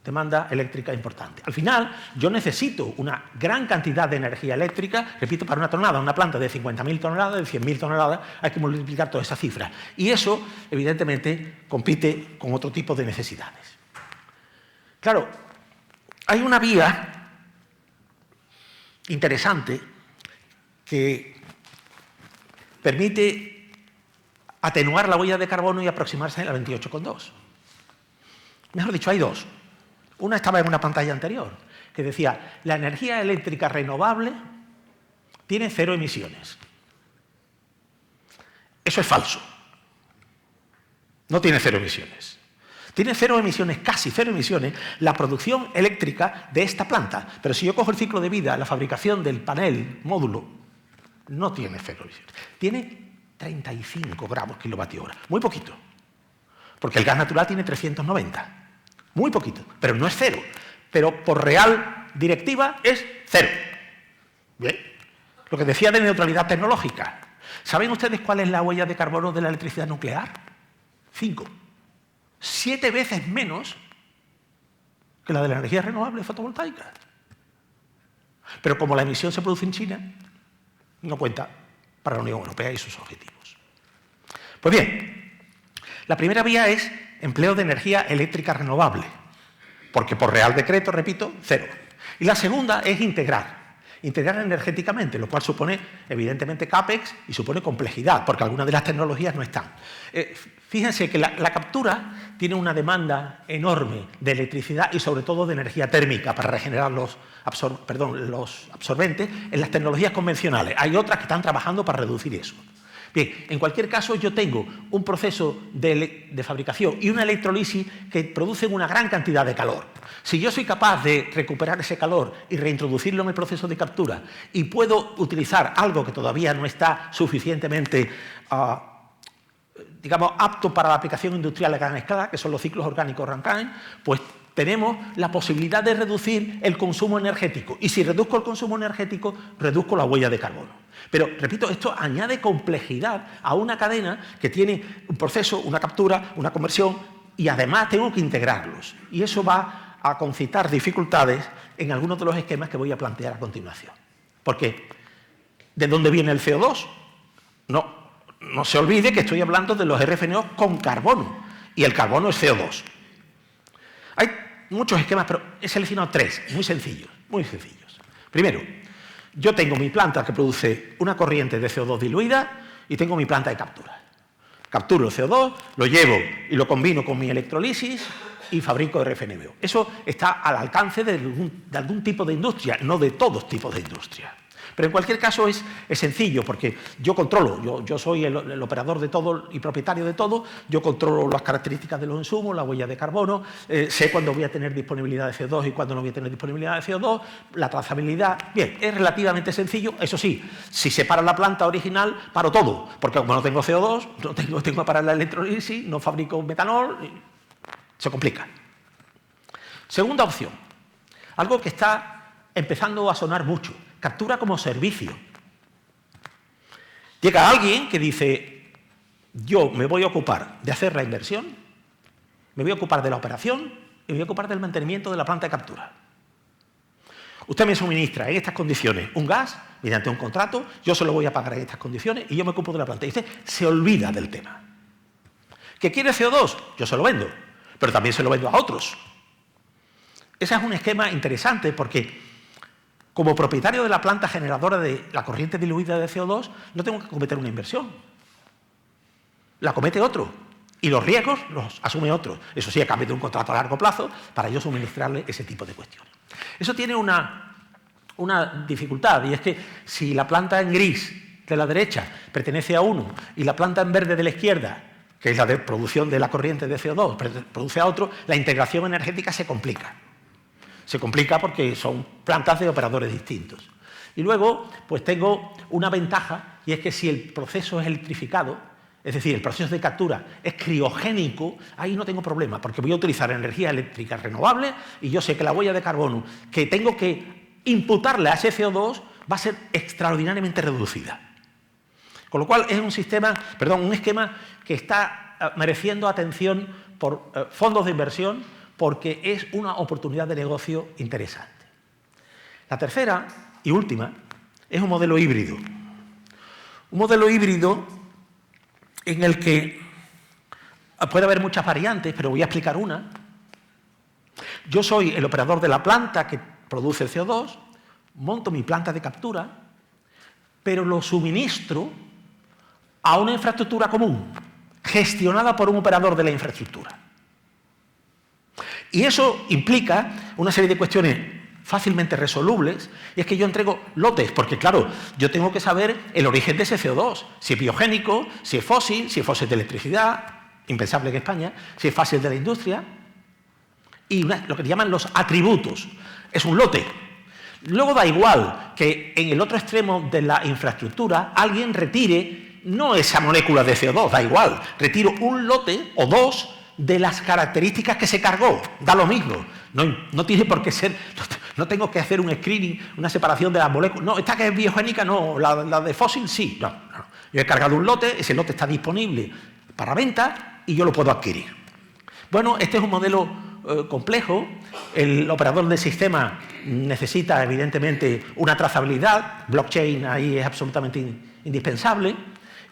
demanda eléctrica importante. Al final, yo necesito una gran cantidad de energía eléctrica, repito, para una tonelada, una planta de 50.000 toneladas, de 100.000 toneladas, hay que multiplicar todas esas cifras. Y eso, evidentemente, compite con otro tipo de necesidades. Claro, hay una vía interesante que permite atenuar la huella de carbono y aproximarse a 28,2. Mejor dicho, hay dos. Una estaba en una pantalla anterior, que decía, la energía eléctrica renovable tiene 0 emisiones. Eso es falso. No tiene 0 emisiones. Tiene 0 emisiones, casi 0 emisiones, la producción eléctrica de esta planta. Pero si yo cojo el ciclo de vida, la fabricación del panel, módulo, no tiene 0 emisiones. Tiene 35 gramos kilovatio hora. Muy poquito. Porque el gas natural tiene 390. Muy poquito. Pero no es 0. Pero por real directiva es 0. Bien. Lo que decía de neutralidad tecnológica. ¿Saben ustedes cuál es la huella de carbono de la electricidad nuclear? 5. 7 veces menos que la de la energía renovable fotovoltaica. Pero como la emisión se produce en China, no cuenta para la Unión Europea y sus objetivos. Pues bien, la primera vía es empleo de energía eléctrica renovable, porque por real decreto, repito, 0. Y la segunda es integrar energéticamente, lo cual supone, evidentemente, CAPEX y supone complejidad, porque algunas de las tecnologías no están. Fíjense que la captura tiene una demanda enorme de electricidad y sobre todo de energía térmica para regenerar los absorbentes en las tecnologías convencionales. Hay otras que están trabajando para reducir eso. Bien, en cualquier caso yo tengo un proceso de fabricación y una electrolisis que producen una gran cantidad de calor. Si yo soy capaz de recuperar ese calor y reintroducirlo en el proceso de captura y puedo utilizar algo que todavía no está suficientemente digamos, apto para la aplicación industrial a gran escala, que son los ciclos orgánicos Rankine, pues tenemos la posibilidad de reducir el consumo energético. Y si reduzco el consumo energético, reduzco la huella de carbono. Pero, repito, esto añade complejidad a una cadena que tiene un proceso, una captura, una conversión, y además tengo que integrarlos. Y eso va a concitar dificultades en algunos de los esquemas que voy a plantear a continuación. Porque, ¿de dónde viene el CO2? No se olvide que estoy hablando de los RFNO con carbono, y el carbono es CO2. Hay muchos esquemas, pero he seleccionado 3, muy sencillos, muy sencillos. Primero, yo tengo mi planta que produce una corriente de CO2 diluida y tengo mi planta de captura. Capturo el CO2, lo llevo y lo combino con mi electrolisis y fabrico RFNBO. Eso está al alcance de algún tipo de industria, no de todos tipos de industria. Pero en cualquier caso es sencillo, porque yo controlo, yo soy el operador de todo y propietario de todo, yo controlo las características de los insumos, la huella de carbono, sé cuándo voy a tener disponibilidad de CO2 y cuándo no voy a tener disponibilidad de CO2, la trazabilidad. Bien, es relativamente sencillo, eso sí, si se para la planta original, paro todo, porque como no tengo CO2, no tengo que parar la electrolisis, no fabrico metanol, se complica. Segunda opción, algo que está empezando a sonar mucho: captura como servicio. Llega alguien que dice, yo me voy a ocupar de hacer la inversión, me voy a ocupar de la operación y me voy a ocupar del mantenimiento de la planta de captura. Usted me suministra en estas condiciones un gas, mediante un contrato, yo se lo voy a pagar en estas condiciones y yo me ocupo de la planta. Y usted se olvida del tema. ¿Que quiere CO2? Yo se lo vendo, pero también se lo vendo a otros. Ese es un esquema interesante porque, como propietario de la planta generadora de la corriente diluida de CO2, no tengo que cometer una inversión. La comete otro. Y los riesgos los asume otro. Eso sí, a cambio de un contrato a largo plazo para yo suministrarle ese tipo de cuestiones. Eso tiene una dificultad, y es que si la planta en gris de la derecha pertenece a uno y la planta en verde de la izquierda, que es la de producción de la corriente de CO2, produce a otro, la integración energética se complica. Se complica porque son plantas de operadores distintos. Y luego, pues tengo una ventaja, y es que si el proceso es electrificado, es decir, el proceso de captura es criogénico, ahí no tengo problema, porque voy a utilizar energía eléctrica renovable y yo sé que la huella de carbono que tengo que imputarle a ese CO2 va a ser extraordinariamente reducida. Con lo cual es un esquema que está mereciendo atención por fondos de inversión, porque es una oportunidad de negocio interesante. La tercera y última es un modelo híbrido. Un modelo híbrido en el que puede haber muchas variantes, pero voy a explicar una. Yo soy el operador de la planta que produce el CO2, monto mi planta de captura, pero lo suministro a una infraestructura común, gestionada por un operador de la infraestructura. Y eso implica una serie de cuestiones fácilmente resolubles, y es que yo entrego lotes, porque claro, yo tengo que saber el origen de ese CO2, si es biogénico, si es fósil de electricidad, impensable en España, si es fácil de la industria, y lo que llaman los atributos. Es un lote. Luego da igual que en el otro extremo de la infraestructura alguien retire no esa molécula de CO2, da igual, retiro un lote o dos de las características que se cargó, da lo mismo, no tiene por qué ser, no tengo que hacer un screening, una separación de las moléculas, no, esta que es biogénica no, la de fósil sí, no. Yo he cargado un lote, ese lote está disponible para venta y yo lo puedo adquirir. Bueno, este es un modelo complejo, el operador del sistema necesita evidentemente una trazabilidad, blockchain ahí es absolutamente indispensable,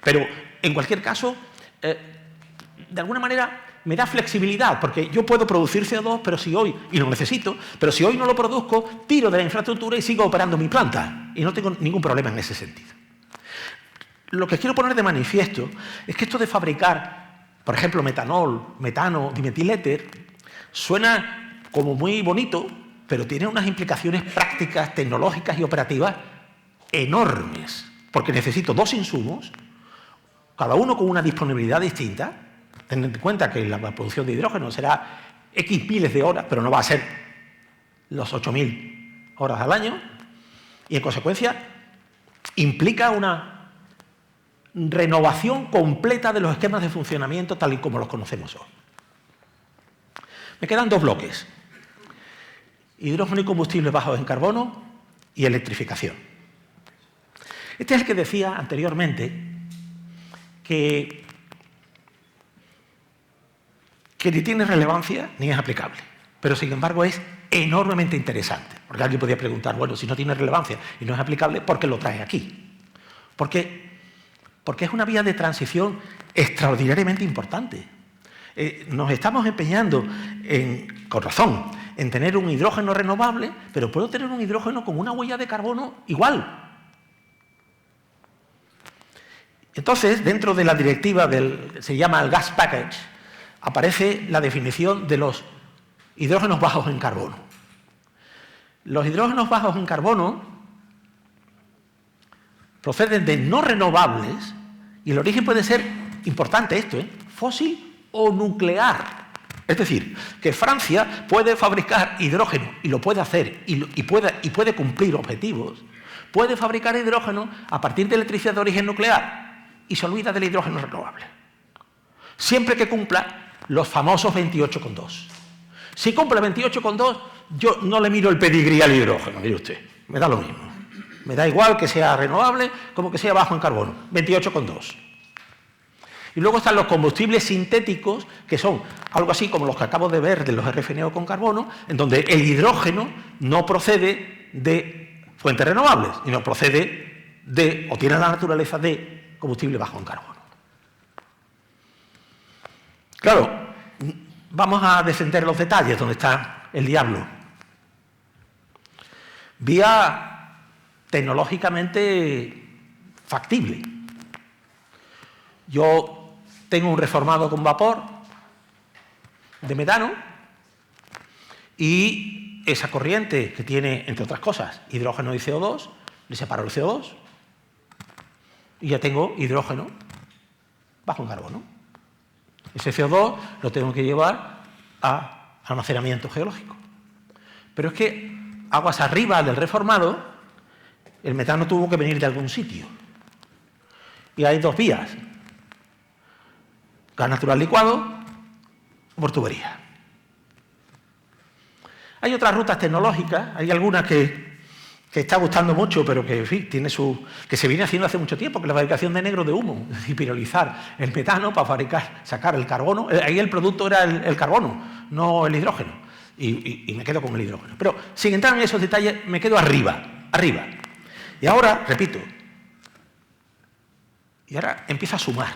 pero en cualquier caso, de alguna manera me da flexibilidad, porque yo puedo producir CO2, pero si hoy, y lo necesito, pero si hoy no lo produzco, tiro de la infraestructura y sigo operando mi planta, y no tengo ningún problema en ese sentido. Lo que quiero poner de manifiesto es que esto de fabricar, por ejemplo, metanol, metano, dimetiléter, suena como muy bonito, pero tiene unas implicaciones prácticas, tecnológicas y operativas enormes, porque necesito dos insumos, cada uno con una disponibilidad distinta. Ten en cuenta que la producción de hidrógeno será X miles de horas, pero no va a ser los 8.000 horas al año, y en consecuencia implica una renovación completa de los esquemas de funcionamiento tal y como los conocemos hoy. Me quedan dos bloques. hidrógeno y combustibles bajos en carbono y electrificación. Este es el que decía anteriormente que ni tiene relevancia ni es aplicable, pero sin embargo es enormemente interesante. Porque alguien podría preguntar, bueno, si no tiene relevancia y no es aplicable, ¿por qué lo trae aquí? Porque es una vía de transición extraordinariamente importante. Nos estamos empeñando, con razón, en tener un hidrógeno renovable, pero puedo tener un hidrógeno con una huella de carbono igual. Entonces, dentro de la directiva se llama el Gas Package, aparece la definición de los hidrógenos bajos en carbono. Los hidrógenos bajos en carbono proceden de no renovables y el origen puede ser, importante esto, fósil o nuclear. Es decir, que Francia puede fabricar hidrógeno y lo puede hacer y puede cumplir objetivos, puede fabricar hidrógeno a partir de electricidad de origen nuclear y se olvida del hidrógeno renovable. Siempre que cumpla los famosos 28,2. Si cumple 28,2, yo no le miro el pedigrí al hidrógeno, mire usted, me da lo mismo. Me da igual que sea renovable como que sea bajo en carbono, 28,2. Y luego están los combustibles sintéticos, que son algo así como los que acabo de ver de los RFNO con carbono, en donde el hidrógeno no procede de fuentes renovables, sino procede o tiene la naturaleza de combustible bajo en carbono. Claro, vamos a descender los detalles, donde está el diablo. Vía tecnológicamente factible. Yo tengo un reformado con vapor de metano y esa corriente que tiene, entre otras cosas, hidrógeno y CO2, le separo el CO2 y ya tengo hidrógeno bajo en carbono. Ese CO2 lo tengo que llevar a almacenamiento geológico. Pero es que aguas arriba del reformado, el metano tuvo que venir de algún sitio. Y hay dos vías: gas natural licuado o por tubería. Hay otras rutas tecnológicas, hay algunas que está gustando mucho, pero que, en fin, que se viene haciendo hace mucho tiempo, que es la fabricación de negro de humo, es decir, pirolizar el metano para sacar el carbono. Ahí el producto era el carbono, no el hidrógeno. Y me quedo con el hidrógeno. Pero sin entrar en esos detalles, me quedo arriba. Y ahora, repito, empieza a sumar.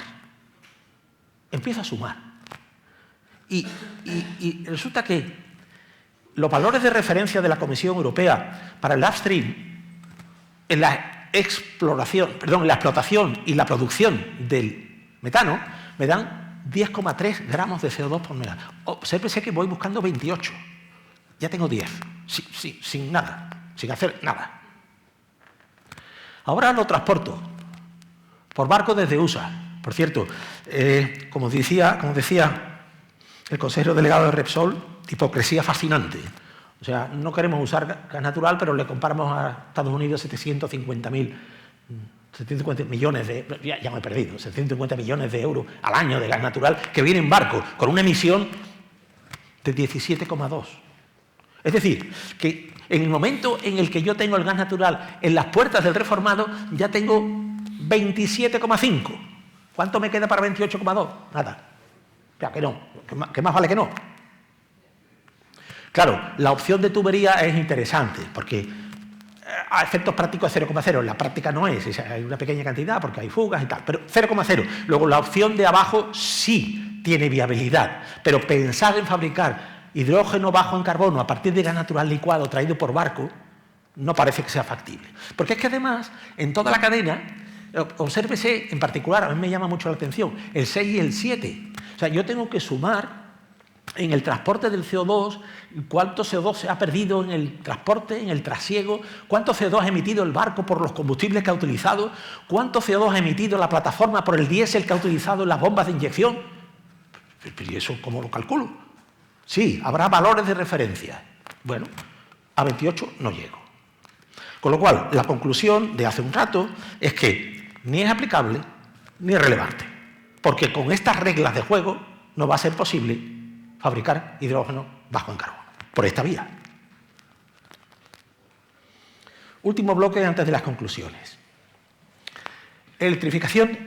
Y resulta que los valores de referencia de la Comisión Europea para el upstream en la explotación y la producción del metano me dan 10,3 gramos de CO2 por mega. Obsérvese que voy buscando 28. Ya tengo 10. Sin nada. Sin hacer nada. Ahora lo transporto por barco desde USA. Por cierto, como decía el consejero delegado de Repsol, hipocresía fascinante. O sea, no queremos usar gas natural, pero le compramos a Estados Unidos 750 millones ya me he perdido, 750 millones de euros al año de gas natural que viene en barco con una emisión de 17,2. Es decir, que en el momento en el que yo tengo el gas natural en las puertas del reformado, ya tengo 27,5. ¿Cuánto me queda para 28,2? Nada. O sea, que no. Que más vale que no. Claro, la opción de tubería es interesante, porque a efectos prácticos es 0,0. En la práctica no es. Hay una pequeña cantidad porque hay fugas y tal, pero 0,0. Luego la opción de abajo sí tiene viabilidad, pero pensar en fabricar hidrógeno bajo en carbono a partir de gas natural licuado traído por barco no parece que sea factible. Porque es que además, en toda la cadena, obsérvese en particular, a mí me llama mucho la atención, el 6 y el 7. O sea, yo tengo que sumar en el transporte del CO2 cuánto CO2 se ha perdido en el transporte, en el trasiego, cuánto CO2 ha emitido el barco por los combustibles que ha utilizado, cuánto CO2 ha emitido la plataforma por el diésel que ha utilizado en las bombas de inyección. ¿Y eso cómo lo calculo? Sí, habrá valores de referencia. Bueno, a 28 no llego. Con lo cual, la conclusión de hace un rato es que ni es aplicable ni es relevante. Porque con estas reglas de juego no va a ser posible fabricar hidrógeno bajo en carbono. Por esta vía. Último bloque antes de las conclusiones. Electrificación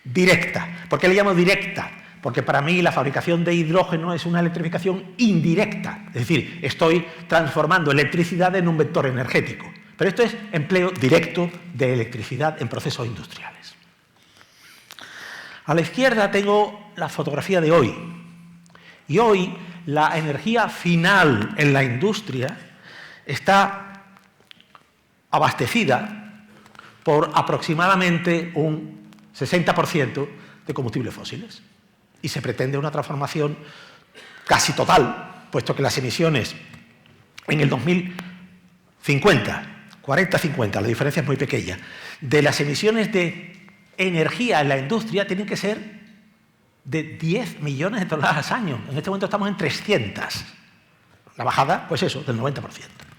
directa. ¿Por qué le llamo directa? Porque para mí la fabricación de hidrógeno es una electrificación indirecta. Es decir, estoy transformando electricidad en un vector energético. Pero esto es empleo directo de electricidad en procesos industriales. A la izquierda tengo la fotografía de hoy. Y hoy la energía final en la industria está abastecida por aproximadamente un 60% de combustibles fósiles. Y se pretende una transformación casi total, puesto que las emisiones en el 2050, 40-50, la diferencia es muy pequeña, de las emisiones de energía en la industria tienen que ser de 10 millones de toneladas al año. En este momento estamos en 300. La bajada, pues eso, del 90%.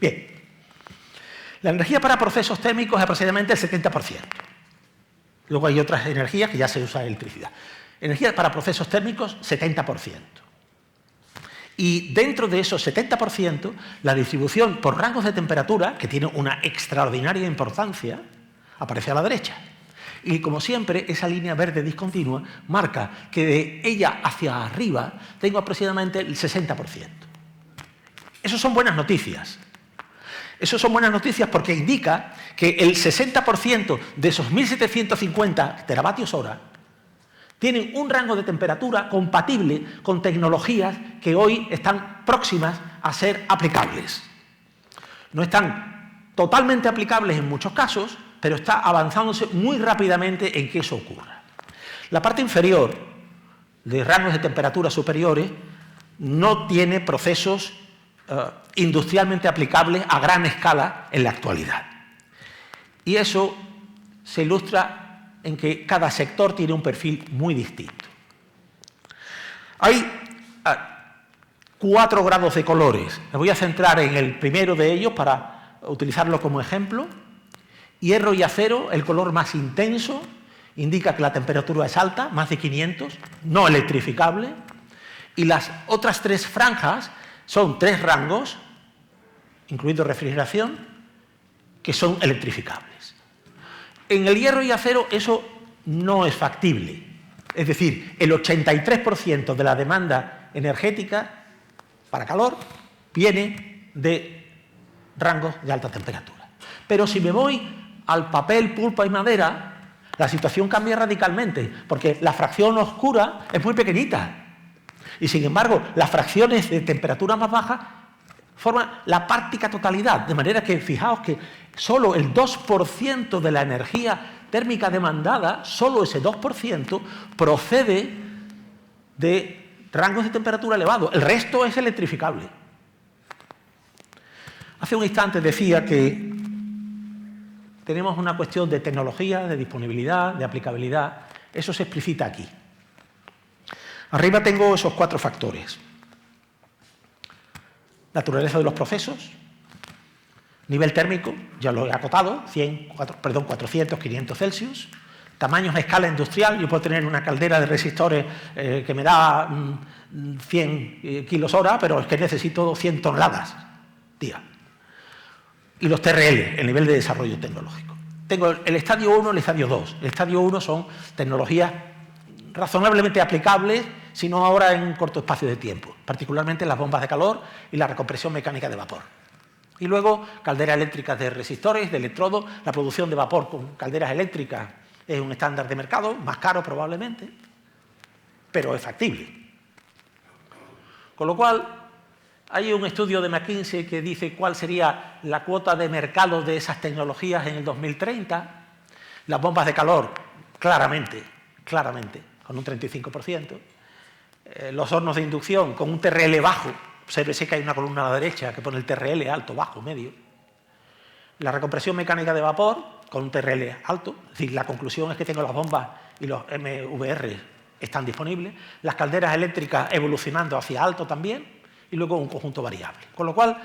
Bien. La energía para procesos térmicos es aproximadamente el 70%. Luego hay otras energías que ya se usa electricidad. Energía para procesos térmicos, 70%. Y dentro de esos 70%, la distribución por rangos de temperatura, que tiene una extraordinaria importancia, aparece a la derecha. Y como siempre, esa línea verde discontinua marca que de ella hacia arriba tengo aproximadamente el 60%. Eso son buenas noticias. Eso son buenas noticias porque indica que el 60% de esos 1.750 teravatios hora tienen un rango de temperatura compatible con tecnologías que hoy están próximas a ser aplicables. No están totalmente aplicables en muchos casos, pero está avanzándose muy rápidamente en que eso ocurra. La parte inferior de rangos de temperatura superiores no tiene procesos industrialmente aplicables a gran escala en la actualidad. Y eso se ilustra en que cada sector tiene un perfil muy distinto. Hay 4 grados de colores. Me voy a centrar en el primero de ellos para utilizarlo como ejemplo. Hierro y acero, el color más intenso, indica que la temperatura es alta, más de 500, no electrificable. Y las otras 3 franjas son 3 rangos, incluido refrigeración, que son electrificables. En el hierro y acero eso no es factible. Es decir, el 83% de la demanda energética para calor viene de rangos de alta temperatura. Pero si me voy al papel, pulpa y madera, la situación cambia radicalmente, porque la fracción oscura es muy pequeñita. Y sin embargo, las fracciones de temperatura más baja forman la práctica totalidad, de manera que fijaos que solo el 2% de la energía térmica demandada, solo ese 2%, procede de rangos de temperatura elevados. El resto es electrificable. Hace un instante decía que tenemos una cuestión de tecnología, de disponibilidad, de aplicabilidad. Eso se explicita aquí. Arriba tengo esos 4 factores. Naturaleza de los procesos, nivel térmico, ya lo he acotado, 400, 500 Celsius, tamaños a escala industrial, yo puedo tener una caldera de resistores que me da 100 kilos hora, pero es que necesito 100 toneladas día. Y los TRL, el nivel de desarrollo tecnológico. Tengo el estadio 1 y el estadio 2. El estadio 1 son tecnologías razonablemente aplicables, sino ahora en un corto espacio de tiempo, particularmente las bombas de calor y la recompresión mecánica de vapor. Y luego calderas eléctricas de resistores, de electrodos, la producción de vapor con calderas eléctricas es un estándar de mercado, más caro probablemente, pero es factible. Con lo cual, hay un estudio de McKinsey que dice cuál sería la cuota de mercado de esas tecnologías en el 2030. Las bombas de calor, claramente, con un 35%. Los hornos de inducción con un TRL bajo. Obsérvese que hay una columna a la derecha que pone el TRL alto, bajo, medio. La recompresión mecánica de vapor con un TRL alto. Es decir, la conclusión es que tengo las bombas y los MVR están disponibles. Las calderas eléctricas evolucionando hacia alto también. Y luego un conjunto variable. Con lo cual,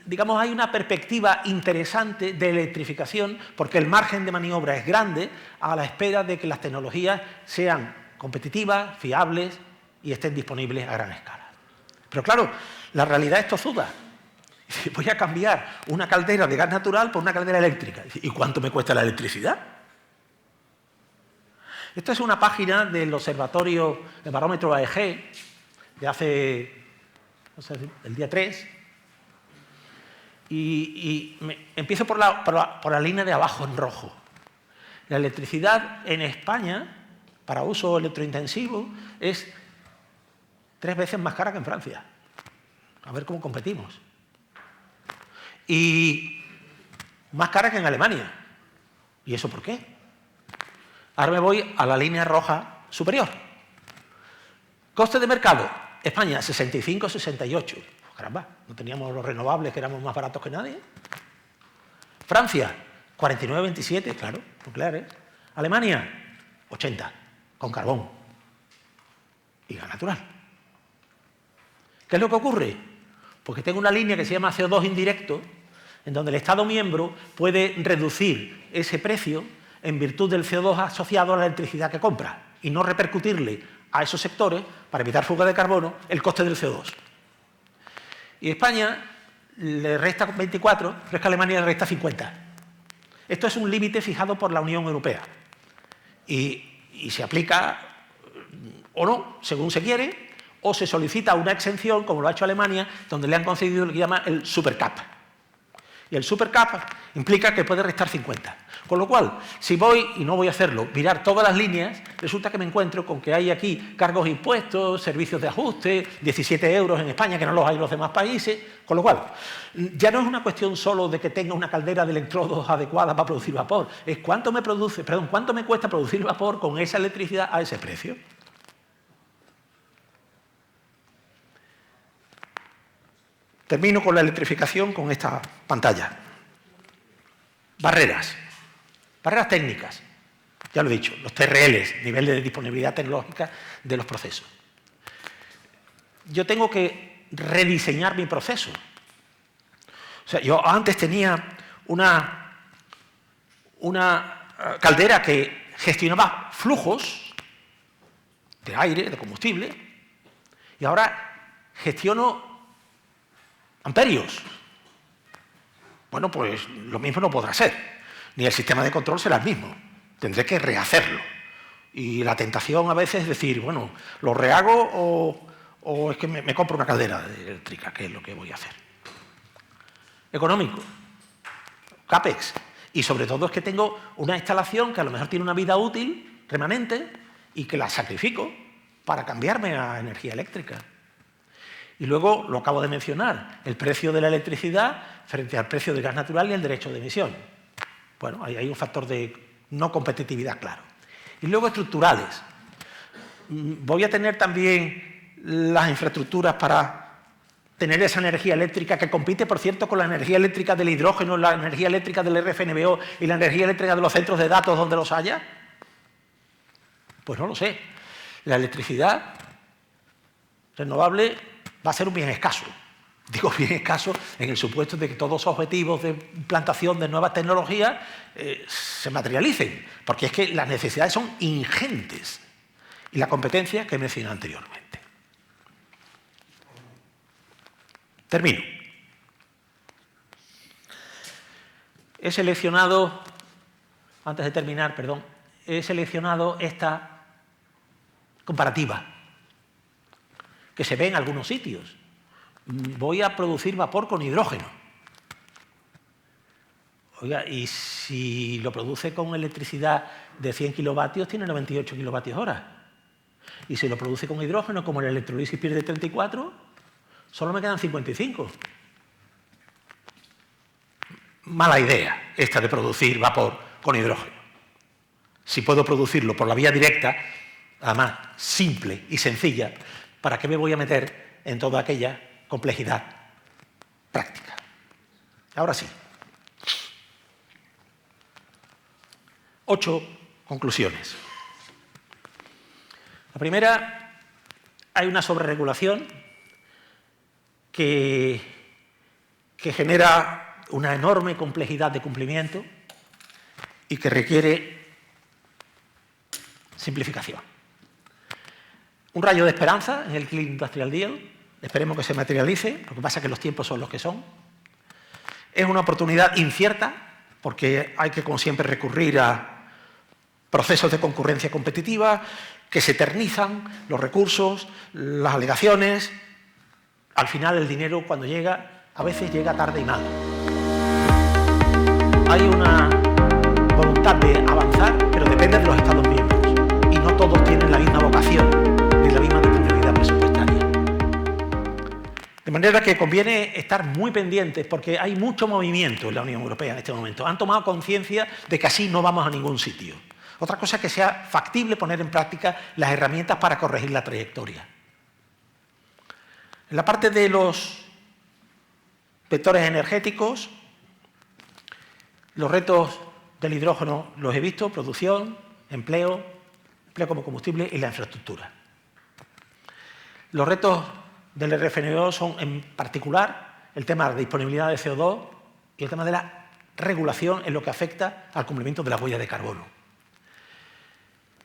digamos, hay una perspectiva interesante de electrificación porque el margen de maniobra es grande a la espera de que las tecnologías sean competitivas, fiables y estén disponibles a gran escala. Pero claro, la realidad es tozuda. Es Voy a cambiar una caldera de gas natural por una caldera eléctrica. ¿Y cuánto me cuesta la electricidad? Esta es una página del observatorio, del barómetro AEG, de hace, no sé, el día 3. Empiezo por la línea de abajo en rojo. La electricidad en España, para uso electrointensivo, es 3 veces más cara que en Francia. A ver cómo competimos. Y más cara que en Alemania. ¿Y eso por qué? Ahora me voy a la línea roja superior. Coste de mercado. España, 65-68. Caramba, no teníamos los renovables, que éramos más baratos que nadie. Francia, 49-27, claro, nucleares. Alemania, 80, con carbón y gas natural. ¿Qué es lo que ocurre? Porque tengo una línea que se llama CO2 indirecto, en donde el Estado miembro puede reducir ese precio en virtud del CO2 asociado a la electricidad que compra y no repercutirle a esos sectores, para evitar fuga de carbono, el coste del CO2. Y España le resta 24, pero es que Alemania le resta 50. Esto es un límite fijado por la Unión Europea y se aplica o no, según se quiere, o se solicita una exención, como lo ha hecho Alemania, donde le han concedido lo que llama el supercap. Y el supercap implica que puede restar 50. Con lo cual, si voy, y no voy a hacerlo, mirar todas las líneas, resulta que me encuentro con que hay aquí cargos e impuestos, servicios de ajuste, 17 euros en España, que no los hay en los demás países. Con lo cual, ya no es una cuestión solo de que tenga una caldera de electrodos adecuada para producir vapor, es cuánto me cuesta producir vapor con esa electricidad a ese precio. Termino con la electrificación con esta pantalla. Barreras técnicas. Ya lo he dicho, los TRLs, nivel de disponibilidad tecnológica de los procesos. Yo tengo que rediseñar mi proceso. O sea, yo antes tenía una caldera que gestionaba flujos de aire, de combustible, y ahora gestiono amperios. Bueno, pues lo mismo no podrá ser. Ni el sistema de control será el mismo. Tendré que rehacerlo. Y la tentación a veces es decir, bueno, ¿lo rehago o es que me compro una caldera eléctrica? ¿Qué es lo que voy a hacer? Económico. CAPEX. Y sobre todo es que tengo una instalación que a lo mejor tiene una vida útil remanente y que la sacrifico para cambiarme a energía eléctrica. Y luego, lo acabo de mencionar, el precio de la electricidad frente al precio del gas natural y el derecho de emisión. Bueno, ahí hay un factor de no competitividad claro. Y luego estructurales. Voy a tener también las infraestructuras para tener esa energía eléctrica que compite, por cierto, con la energía eléctrica del hidrógeno, la energía eléctrica del RFNBO y la energía eléctrica de los centros de datos donde los haya. Pues no lo sé. La electricidad renovable va a ser un bien escaso. Digo bien escaso en el supuesto de que todos los objetivos de implantación de nuevas tecnologías se materialicen, porque es que las necesidades son ingentes y la competencia que he mencionado anteriormente. Termino. He seleccionado, antes de terminar, perdón, he seleccionado esta comparativa que se ve en algunos sitios. Voy a producir vapor con hidrógeno. Oiga, y si lo produce con electricidad de 100 kilovatios, tiene 98 kilovatios hora. Y si lo produce con hidrógeno, como la electrolisis pierde 34, solo me quedan 55. Mala idea esta de producir vapor con hidrógeno. Si puedo producirlo por la vía directa, además simple y sencilla, ¿para qué me voy a meter en toda aquella complejidad práctica? Ahora sí. 8 conclusiones. La primera, hay una sobreregulación que genera una enorme complejidad de cumplimiento y que requiere simplificación. Un rayo de esperanza en el Clean Industrial Deal. Esperemos que se materialice, lo que pasa es que los tiempos son los que son. Es una oportunidad incierta, porque hay que, como siempre, recurrir a procesos de concurrencia competitiva que se eternizan, los recursos, las alegaciones. Al final, el dinero, cuando llega, a veces llega tarde y mal. Hay una voluntad de avanzar, pero depende de los Estados miembros. Y no todos tienen la misma vocación ni la misma disponibilidad presupuestaria. De manera que conviene estar muy pendientes, porque hay mucho movimiento en la Unión Europea en este momento. Han tomado conciencia de que así no vamos a ningún sitio. Otra cosa es que sea factible poner en práctica las herramientas para corregir la trayectoria. En la parte de los vectores energéticos, los retos del hidrógeno los he visto: producción, empleo como combustible y la infraestructura. Los retos del RFNO son, en particular, el tema de la disponibilidad de CO2 y el tema de la regulación en lo que afecta al cumplimiento de la huella de carbono.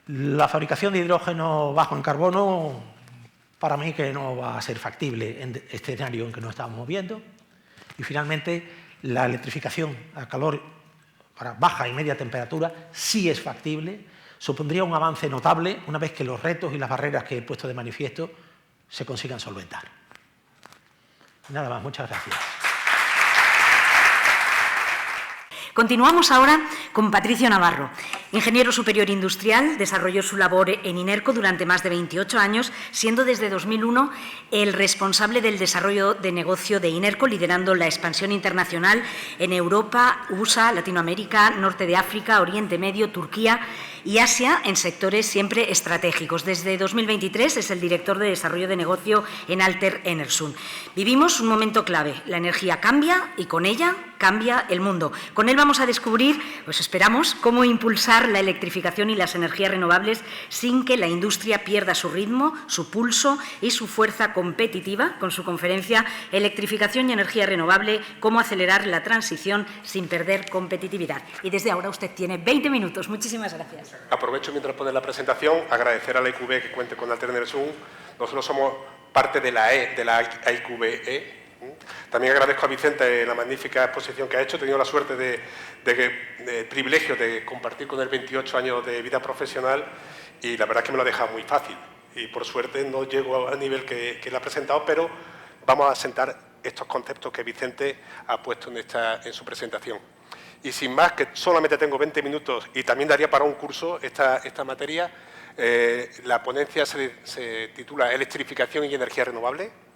La fabricación de hidrógeno bajo en carbono, para mí, que no va a ser factible en este escenario en que nos estamos moviendo. Y, finalmente, la electrificación a calor para baja y media temperatura sí es factible. Supondría un avance notable una vez que los retos y las barreras que he puesto de manifiesto se consigan solventar. Nada más, muchas gracias. Continuamos ahora con Patricio Navarro. Ingeniero superior industrial, desarrolló su labor en INERCO durante más de 28 años, siendo desde 2001 el responsable del desarrollo de negocio de INERCO, liderando la expansión internacional en Europa, USA, Latinoamérica, Norte de África, Oriente Medio, Turquía y Asia, en sectores siempre estratégicos. Desde 2023 es el director de desarrollo de negocio en Alter Enersun. Vivimos un momento clave. La energía cambia y con ella cambia el mundo. Con él vamos a descubrir, pues esperamos, cómo impulsar la electrificación y las energías renovables sin que la industria pierda su ritmo, su pulso y su fuerza competitiva, con su conferencia Electrificación y energía renovable, cómo acelerar la transición sin perder competitividad. Y desde ahora usted tiene 20 minutos. Muchísimas gracias. Aprovecho, mientras pone la presentación, agradecer a la IQB que cuente con Alter Enersun. Nosotros somos parte de la IQBE. También agradezco a Vicente la magnífica exposición que ha hecho. He tenido la suerte el privilegio de compartir con él 28 años de vida profesional y la verdad es que me lo ha dejado muy fácil. Y por suerte no llego al nivel que él ha presentado, pero vamos a sentar estos conceptos que Vicente ha puesto en su presentación. Y sin más, que solamente tengo 20 minutos y también daría para un curso esta materia, la ponencia se titula Electrificación y energía renovable.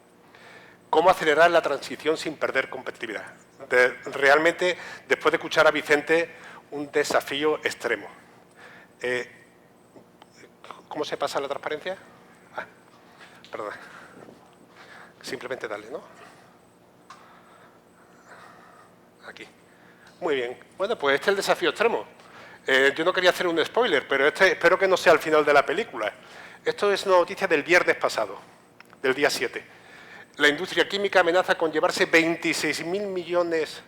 ¿Cómo acelerar la transición sin perder competitividad? Realmente, después de escuchar a Vicente, un desafío extremo. ¿Cómo se pasa la transparencia? Perdón. Simplemente dale, ¿no? Aquí. Muy bien. Bueno, pues este es el desafío extremo. Yo no quería hacer un spoiler, pero espero que no sea el final de la película. Esto es una noticia del viernes pasado, del día 7. La industria química amenaza con llevarse 26.000 millones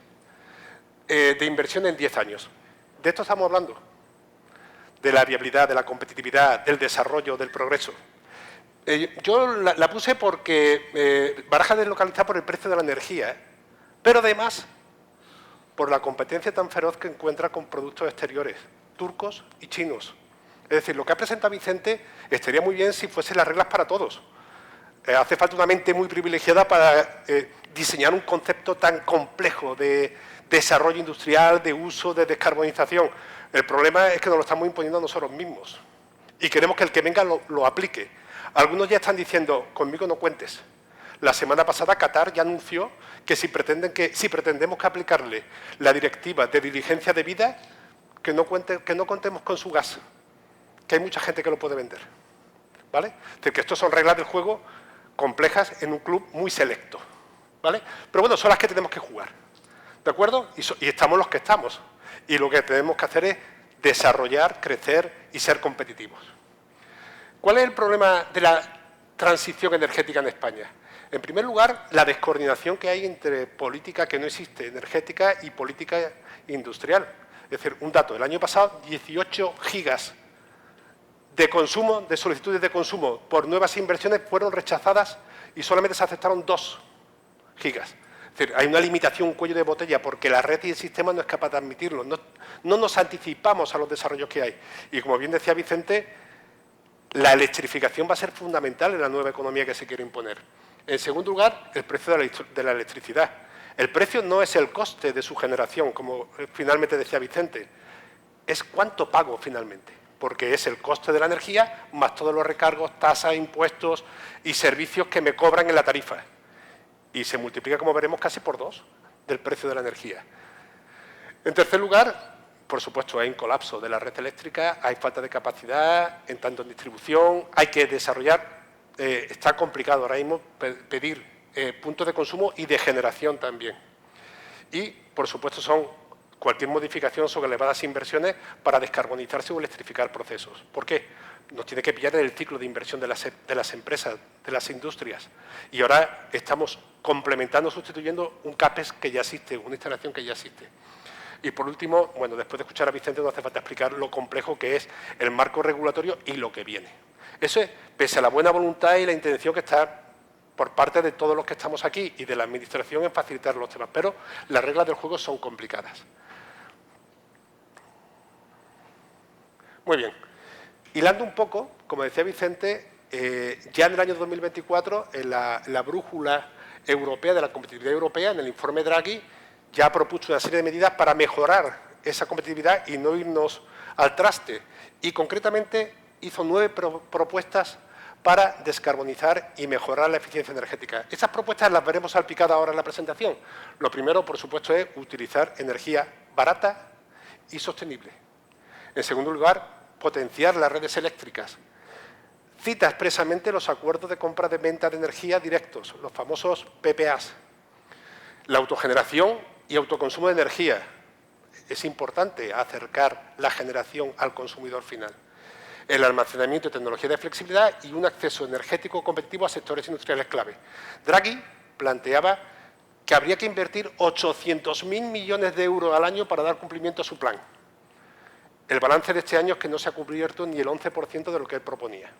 de inversión en 10 años. De esto estamos hablando. De la viabilidad, de la competitividad, del desarrollo, del progreso. Yo la puse porque baraja deslocalizada por el precio de la energía, pero además por la competencia tan feroz que encuentra con productos exteriores, turcos y chinos. Es decir, lo que ha presentado Vicente estaría muy bien si fuesen las reglas para todos. Hace falta una mente muy privilegiada para diseñar un concepto tan complejo de desarrollo industrial, de uso, de descarbonización. El problema es que nos lo estamos imponiendo a nosotros mismos y queremos que el que venga lo aplique. Algunos ya están diciendo, conmigo no cuentes. La semana pasada Qatar ya anunció que si pretendemos que aplicarle la directiva de diligencia debida, que no contemos con su gas, que hay mucha gente que lo puede vender. ¿Vale? Es decir, que estos son reglas del juego complejas en un club muy selecto, ¿vale? Pero bueno, son las que tenemos que jugar, ¿de acuerdo? Y estamos los que estamos. Y lo que tenemos que hacer es desarrollar, crecer y ser competitivos. ¿Cuál es el problema de la transición energética en España? En primer lugar, la descoordinación que hay entre política que no existe, energética, y política industrial. Es decir, un dato, el año pasado 18 gigas de consumo, de solicitudes de consumo por nuevas inversiones fueron rechazadas y solamente se aceptaron 2 gigas. Es Es decir, hay una limitación, un cuello de botella, porque la red y el sistema no es capaz de admitirlo. No nos anticipamos a los desarrollos que hay. Y como bien decía Vicente, la electrificación va a ser fundamental en la nueva economía que se quiere imponer. En segundo lugar, el precio de la electricidad. El precio no es el coste de su generación, como finalmente decía Vicente, es cuánto pago finalmente, porque es el coste de la energía más todos los recargos, tasas, impuestos y servicios que me cobran en la tarifa. Y se multiplica, como veremos, casi por 2 del precio de la energía. En tercer lugar, por supuesto, hay un colapso de la red eléctrica, hay falta de capacidad, en tanto en distribución, hay que desarrollar, está complicado ahora mismo pedir puntos de consumo y de generación también. Y, por supuesto, cualquier modificación sobre elevadas inversiones para descarbonizarse o electrificar procesos. ¿Por qué? Nos tiene que pillar en el ciclo de inversión de las empresas, de las industrias. Y ahora estamos complementando, sustituyendo un CAPEX que ya existe, una instalación que ya existe. Y por último, bueno, después de escuchar a Vicente no hace falta explicar lo complejo que es el marco regulatorio y lo que viene. Eso es, pese a la buena voluntad y la intención que está por parte de todos los que estamos aquí y de la Administración en facilitar los temas, pero las reglas del juego son complicadas. Muy bien. Hilando un poco, como decía Vicente, ya en el año 2024, en la brújula europea de la competitividad europea, en el informe Draghi, ya propuso una serie de medidas para mejorar esa competitividad y no irnos al traste. Y concretamente hizo 9 propuestas para descarbonizar y mejorar la eficiencia energética. Estas propuestas las veremos salpicadas ahora en la presentación. Lo primero, por supuesto, es utilizar energía barata y sostenible. En segundo lugar, potenciar las redes eléctricas. Cita expresamente los acuerdos de compra de venta de energía directos, los famosos PPAs. La autogeneración y autoconsumo de energía. Es importante acercar la generación al consumidor final. El almacenamiento y tecnología de flexibilidad y un acceso energético competitivo a sectores industriales clave. Draghi planteaba que habría que invertir 800.000 millones de euros al año para dar cumplimiento a su plan. El balance de este año es que no se ha cubierto ni el 11% de lo que él proponía.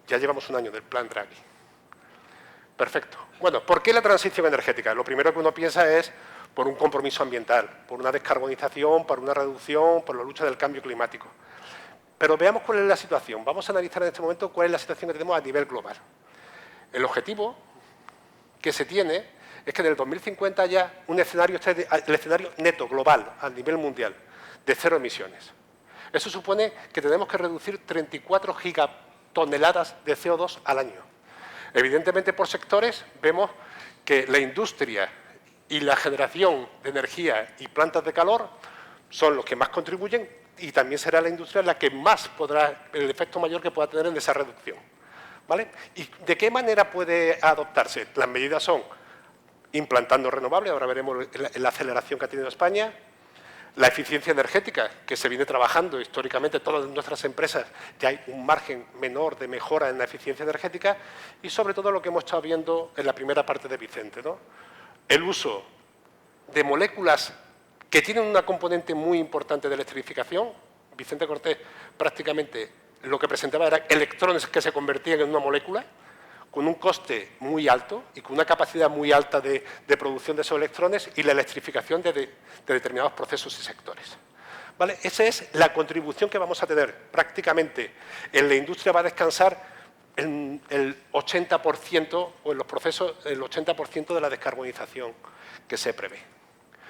Ya llevamos un año del plan Draghi. Perfecto. Bueno, ¿por qué la transición energética? Lo primero que uno piensa es por un compromiso ambiental, por una descarbonización, por una reducción, por la lucha del cambio climático. Pero veamos cuál es la situación. Vamos a analizar en este momento cuál es la situación que tenemos a nivel global. El objetivo que se tiene es que en el 2050 haya un escenario, el escenario neto global a nivel mundial de 0 emisiones. Eso supone que tenemos que reducir 34 gigatoneladas de CO2 al año. Evidentemente, por sectores, vemos que la industria y la generación de energía y plantas de calor son los que más contribuyen y también será la industria la que más podrá, el efecto mayor que pueda tener en esa reducción. ¿Vale? ¿Y de qué manera puede adoptarse? Las medidas son implantando renovables, ahora veremos la aceleración que ha tenido España, la eficiencia energética, que se viene trabajando históricamente, todas nuestras empresas, ya hay un margen menor de mejora en la eficiencia energética y sobre todo lo que hemos estado viendo en la primera parte de Vicente, ¿no? El uso de moléculas que tienen una componente muy importante de electrificación. Vicente Cortés prácticamente lo que presentaba era electrones que se convertían en una molécula con un coste muy alto y con una capacidad muy alta de producción de esos electrones y la electrificación de determinados procesos y sectores. ¿Vale? Esa es la contribución que vamos a tener. Prácticamente en la industria va a descansar en el 80% o en los procesos el 80% de la descarbonización que se prevé.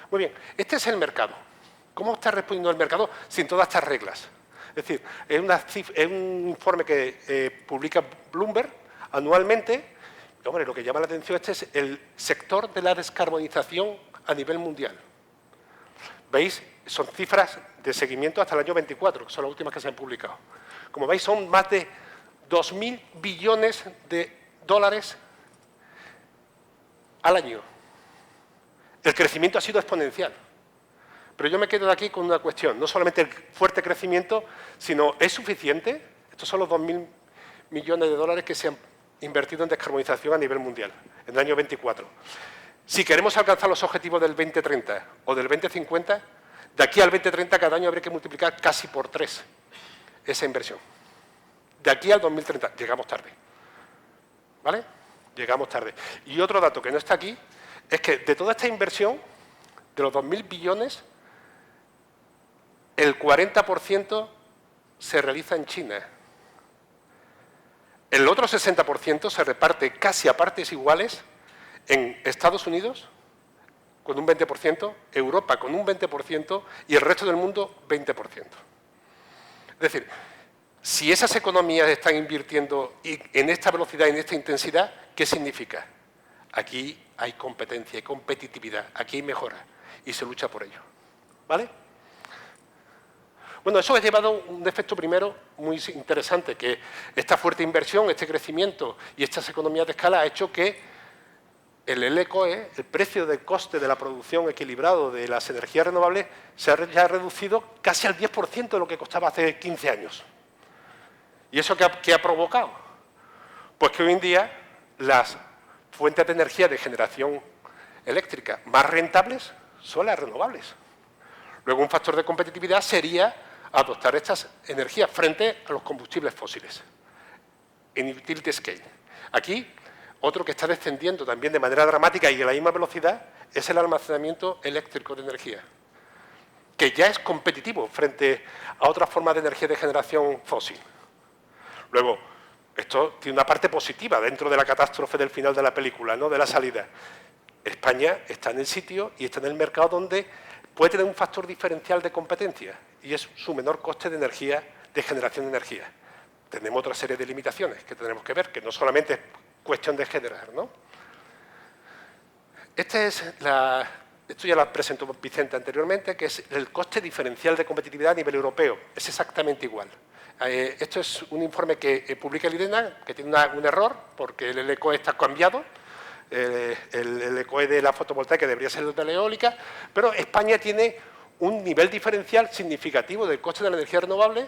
Muy bien, este es el mercado. ¿Cómo está respondiendo el mercado sin todas estas reglas? Es decir, es un informe que publica Bloomberg anualmente. Hombre, lo que llama la atención es el sector de la descarbonización a nivel mundial. ¿Veis? Son cifras de seguimiento hasta el año 24, que son las últimas que se han publicado. Como veis, son más de 2.000 billones de dólares al año. El crecimiento ha sido exponencial. Pero yo me quedo de aquí con una cuestión. No solamente el fuerte crecimiento, sino ¿es suficiente? Estos son los 2.000 millones de dólares que se han invertido en descarbonización a nivel mundial en el año 24. Si queremos alcanzar los objetivos del 2030 o del 2050, de aquí al 2030 cada año habría que multiplicar casi por 3 esa inversión. De aquí al 2030, llegamos tarde. ¿Vale? llegamos tarde. Y otro dato que no está aquí es que de toda esta inversión, de los 2.000 billones, el 40% se realiza en China. El otro 60% se reparte casi a partes iguales en Estados Unidos, con un 20%, Europa con un 20% y el resto del mundo 20%. Es decir, si esas economías están invirtiendo en esta velocidad y en esta intensidad, ¿qué significa? Aquí hay competencia, hay competitividad, aquí hay mejora y se lucha por ello. ¿Vale? Bueno, eso ha llevado un efecto primero muy interesante, que esta fuerte inversión, este crecimiento y estas economías de escala ha hecho que el LCOE, el precio del coste de la producción equilibrado de las energías renovables, se ha ya reducido casi al 10% de lo que costaba hace 15 años. ¿Y eso qué ha provocado? Pues que hoy en día las fuentes de energía de generación eléctrica más rentables son las renovables. Luego, un factor de competitividad sería adoptar estas energías frente a los combustibles fósiles en utility scale. Aquí, otro que está descendiendo también de manera dramática y a la misma velocidad es el almacenamiento eléctrico de energía, que ya es competitivo frente a otras formas de energía de generación fósil. Luego, esto tiene una parte positiva dentro de la catástrofe del final de la película, ¿no?, de la salida. España está en el sitio y está en el mercado donde puede tener un factor diferencial de competencia y es su menor coste de energía, de generación de energía. Tenemos otra serie de limitaciones que tenemos que ver, que no solamente es cuestión de generar, ¿no? Esto ya lo presentó Vicente anteriormente, que es el coste diferencial de competitividad a nivel europeo. Es exactamente igual. Esto es un informe que publica el IRENA, que tiene un error, porque el LCOE está cambiado. El LCOE de la fotovoltaica debería ser el de la eólica, pero España tiene un nivel diferencial significativo del coste de la energía renovable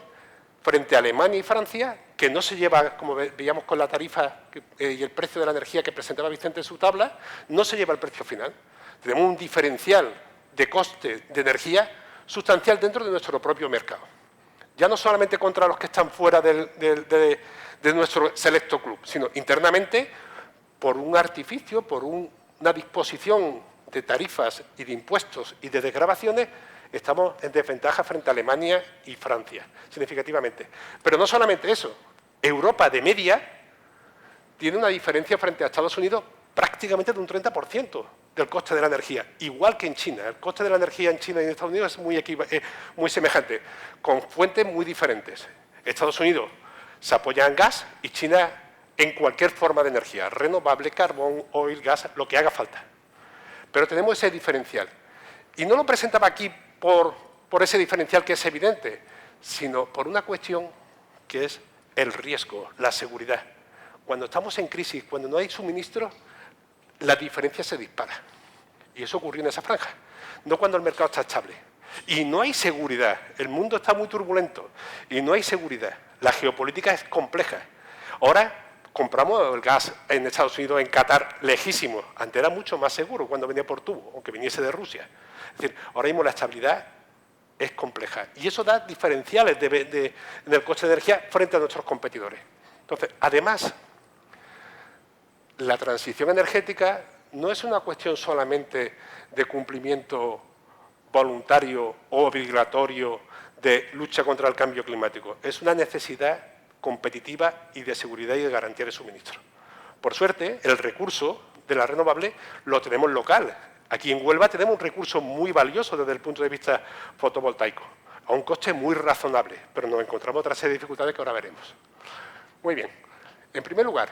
frente a Alemania y Francia, que no se lleva, como veíamos con la tarifa y el precio de la energía que presentaba Vicente en su tabla, no se lleva el precio final. Tenemos un diferencial de coste de energía sustancial dentro de nuestro propio mercado. Ya no solamente contra los que están fuera de nuestro selecto club, sino internamente por un artificio, por una disposición de tarifas y de impuestos y de desgravaciones, estamos en desventaja frente a Alemania y Francia, significativamente. Pero no solamente eso, Europa de media tiene una diferencia frente a Estados Unidos prácticamente de un 30% del coste de la energía, igual que en China. El coste de la energía en China y en Estados Unidos es muy semejante, con fuentes muy diferentes. Estados Unidos se apoya en gas y China en cualquier forma de energía, renovable, carbón, oil, gas, lo que haga falta. Pero tenemos ese diferencial. Y no lo presentaba aquí por ese diferencial que es evidente, sino por una cuestión que es el riesgo, la seguridad. Cuando estamos en crisis, cuando no hay suministro, la diferencia se dispara. Y eso ocurrió en esa franja, no cuando el mercado está estable. Y no hay seguridad, el mundo está muy turbulento y no hay seguridad. La geopolítica es compleja. Ahora compramos el gas en Estados Unidos, en Qatar, lejísimo. Antes era mucho más seguro cuando venía por tubo, aunque viniese de Rusia. Es decir, ahora mismo la estabilidad es compleja y eso da diferenciales en el coste de energía frente a nuestros competidores. Entonces, además, la transición energética no es una cuestión solamente de cumplimiento voluntario o obligatorio de lucha contra el cambio climático. Es una necesidad competitiva y de seguridad y de garantía de suministro. Por suerte, el recurso de la renovable lo tenemos local. Aquí en Huelva tenemos un recurso muy valioso desde el punto de vista fotovoltaico, a un coste muy razonable, pero nos encontramos otra serie de dificultades que ahora veremos. Muy bien. En primer lugar,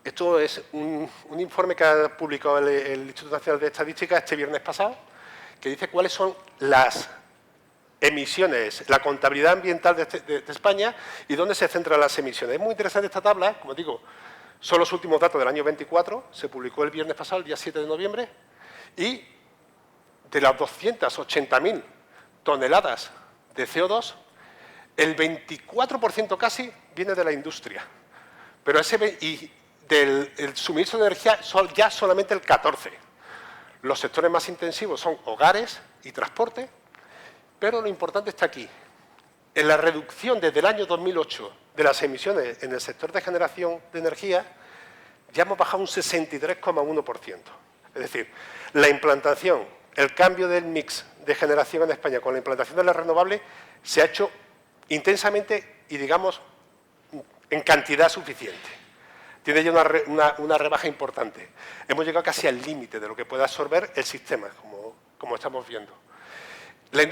esto es un informe que ha publicado el Instituto Nacional de Estadística este viernes pasado, que dice cuáles son las emisiones, la contabilidad ambiental de España y dónde se centran las emisiones. Es muy interesante esta tabla, como digo, son los últimos datos del año 24, se publicó el viernes pasado, el día 7 de noviembre, y de las 280.000 toneladas de CO2, el 24% casi viene de la industria, pero y del suministro de energía ya solamente el 14%. Los sectores más intensivos son hogares y transporte, pero lo importante está aquí. En la reducción desde el año 2008 de las emisiones en el sector de generación de energía, ya hemos bajado un 63,1%. Es decir, la implantación, el cambio del mix de generación en España con la implantación de las renovables se ha hecho intensamente y, digamos, en cantidad suficiente. Tiene ya una rebaja importante. Hemos llegado casi al límite de lo que puede absorber el sistema, como estamos viendo. La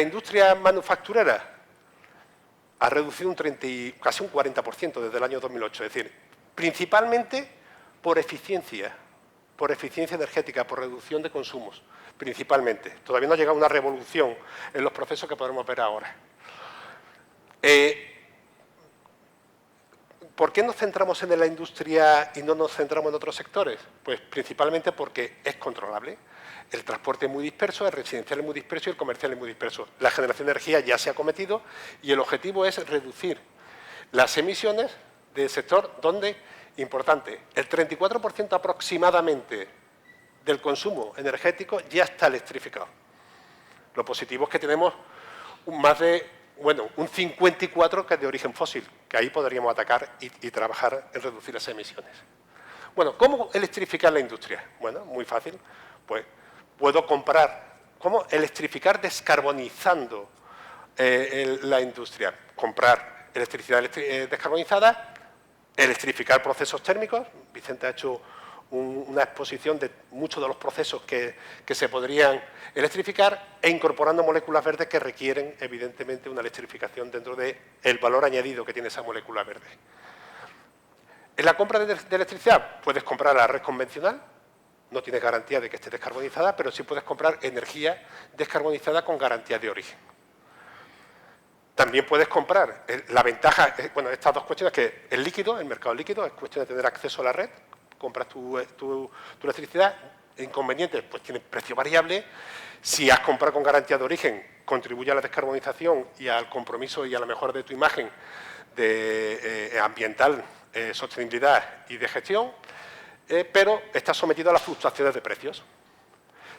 industria manufacturera ha reducido casi un 40% desde el año 2008. Es decir, principalmente por eficiencia energética, por reducción de consumos, principalmente. Todavía no ha llegado una revolución en los procesos que podremos ver ahora. ¿Por qué nos centramos en la industria y no nos centramos en otros sectores? Pues principalmente porque es controlable. El transporte es muy disperso, el residencial es muy disperso y el comercial es muy disperso. La generación de energía ya se ha cometido y el objetivo es reducir las emisiones del sector donde, importante, el 34% aproximadamente del consumo energético ya está electrificado. Lo positivo es que tenemos un 54 que es de origen fósil, que ahí podríamos atacar y trabajar en reducir esas emisiones. Bueno, ¿cómo electrificar la industria? Bueno, muy fácil. Pues puedo ¿cómo electrificar descarbonizando la industria? Comprar electricidad descarbonizada, electrificar procesos térmicos. Vicente ha hecho una exposición de muchos de los procesos que se podrían electrificar e incorporando moléculas verdes que requieren, evidentemente, una electrificación dentro del valor añadido que tiene esa molécula verde. En la compra de electricidad puedes comprar a la red convencional, no tienes garantía de que esté descarbonizada, pero sí puedes comprar energía descarbonizada con garantía de origen. También puedes comprar, la ventaja, estas dos cuestiones, que el líquido, el mercado líquido, es cuestión de tener acceso a la red, compras tu electricidad, inconveniente, pues tiene precio variable. Si has comprado con garantía de origen, contribuye a la descarbonización y al compromiso y a la mejora de tu imagen ambiental, sostenibilidad y de gestión, pero estás sometido a las fluctuaciones de precios.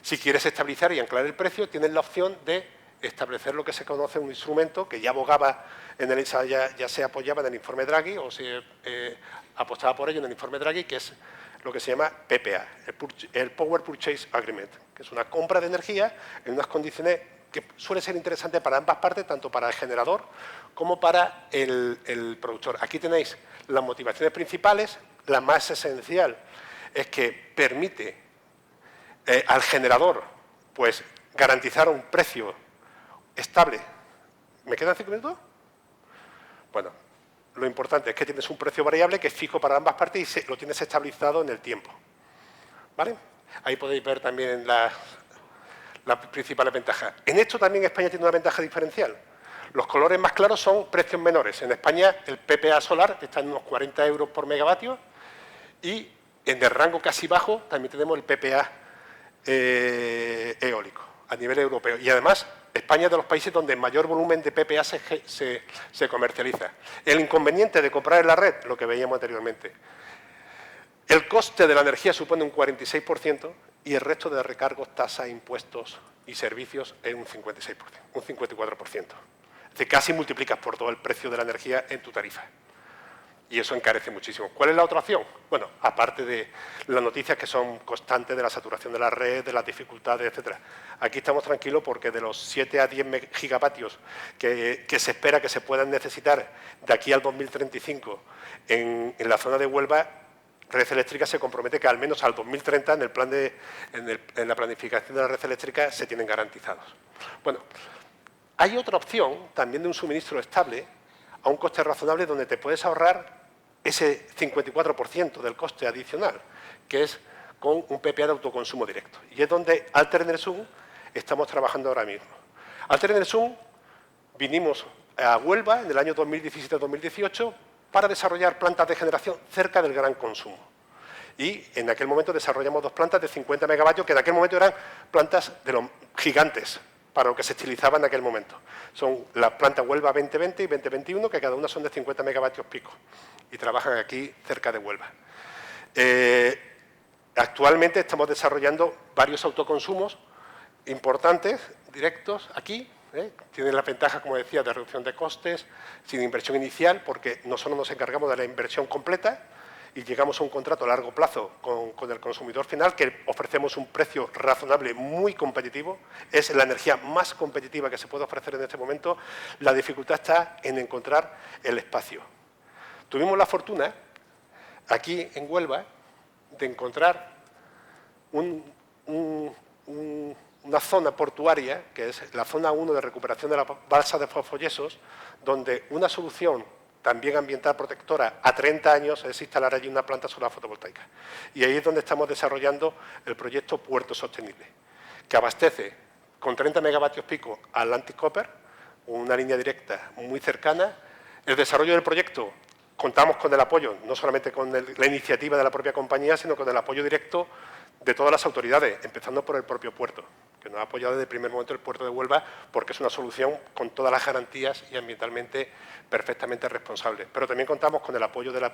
Si quieres estabilizar y anclar el precio, tienes la opción de establecer lo que se conoce un instrumento que ya abogaba, ya se apoyaba en el informe Draghi o se apostaba por ello en el informe Draghi, que es lo que se llama PPA, el Power Purchase Agreement, que es una compra de energía en unas condiciones que suele ser interesante para ambas partes, tanto para el generador como para el productor. Aquí tenéis las motivaciones principales. La más esencial es que permite al generador pues, garantizar un precio estable. ¿Me quedan 5 minutos? Bueno, lo importante es que tienes un precio variable que es fijo para ambas partes y lo tienes estabilizado en el tiempo. ¿Vale? Ahí podéis ver también las principales ventajas. En esto también España tiene una ventaja diferencial. Los colores más claros son precios menores. En España el PPA solar está en unos 40 euros por megavatio y en el rango casi bajo también tenemos el PPA eólico a nivel europeo. Y además España es de los países donde mayor volumen de PPA se comercializa. El inconveniente de comprar en la red, lo que veíamos anteriormente. El coste de la energía supone un 46% y el resto de recargos, tasas, impuestos y servicios es un 56%, un 54%. Es decir, casi multiplicas por todo el precio de la energía en tu tarifa. Y eso encarece muchísimo. ¿Cuál es la otra opción? Bueno, aparte de las noticias que son constantes de la saturación de la red, de las dificultades, etcétera. Aquí estamos tranquilos porque de los 7 a 10 gigavatios que se espera que se puedan necesitar de aquí al 2035 en la zona de Huelva, Red Eléctrica se compromete que al menos al 2030 en la planificación de la red eléctrica se tienen garantizados. Bueno, hay otra opción también de un suministro estable a un coste razonable donde te puedes ahorrar ese 54% del coste adicional, que es con un PPA de autoconsumo directo. Y es donde Alter Enersum estamos trabajando ahora mismo. Alter Enersum vinimos a Huelva en el año 2017-2018 para desarrollar plantas de generación cerca del gran consumo. Y en aquel momento desarrollamos 2 plantas de 50 megavatios, que en aquel momento eran plantas de los gigantes, para lo que se estilizaba en aquel momento. Son las plantas Huelva 2020 y 2021, que cada una son de 50 megavatios pico, y trabajan aquí cerca de Huelva. Actualmente estamos desarrollando varios autoconsumos importantes, directos, aquí. Tienen la ventaja, como decía, de reducción de costes, sin inversión inicial, porque nosotros nos encargamos de la inversión completa y llegamos a un contrato a largo plazo con el consumidor final, que ofrecemos un precio razonable, muy competitivo, es la energía más competitiva que se puede ofrecer en este momento. La dificultad está en encontrar el espacio. Tuvimos la fortuna, aquí en Huelva, de encontrar una zona portuaria, que es la zona 1 de recuperación de la balsa de Fosfollesos, donde una solución también ambiental protectora a 30 años es instalar allí una planta solar fotovoltaica. Y ahí es donde estamos desarrollando el proyecto Puerto Sostenible, que abastece con 30 megavatios pico a Atlantic Copper, una línea directa muy cercana. El desarrollo del proyecto, contamos con el apoyo, no solamente con la iniciativa de la propia compañía, sino con el apoyo directo de todas las autoridades, empezando por el propio puerto, que nos ha apoyado desde el primer momento el puerto de Huelva, porque es una solución con todas las garantías y ambientalmente perfectamente responsable. Pero también contamos con el apoyo del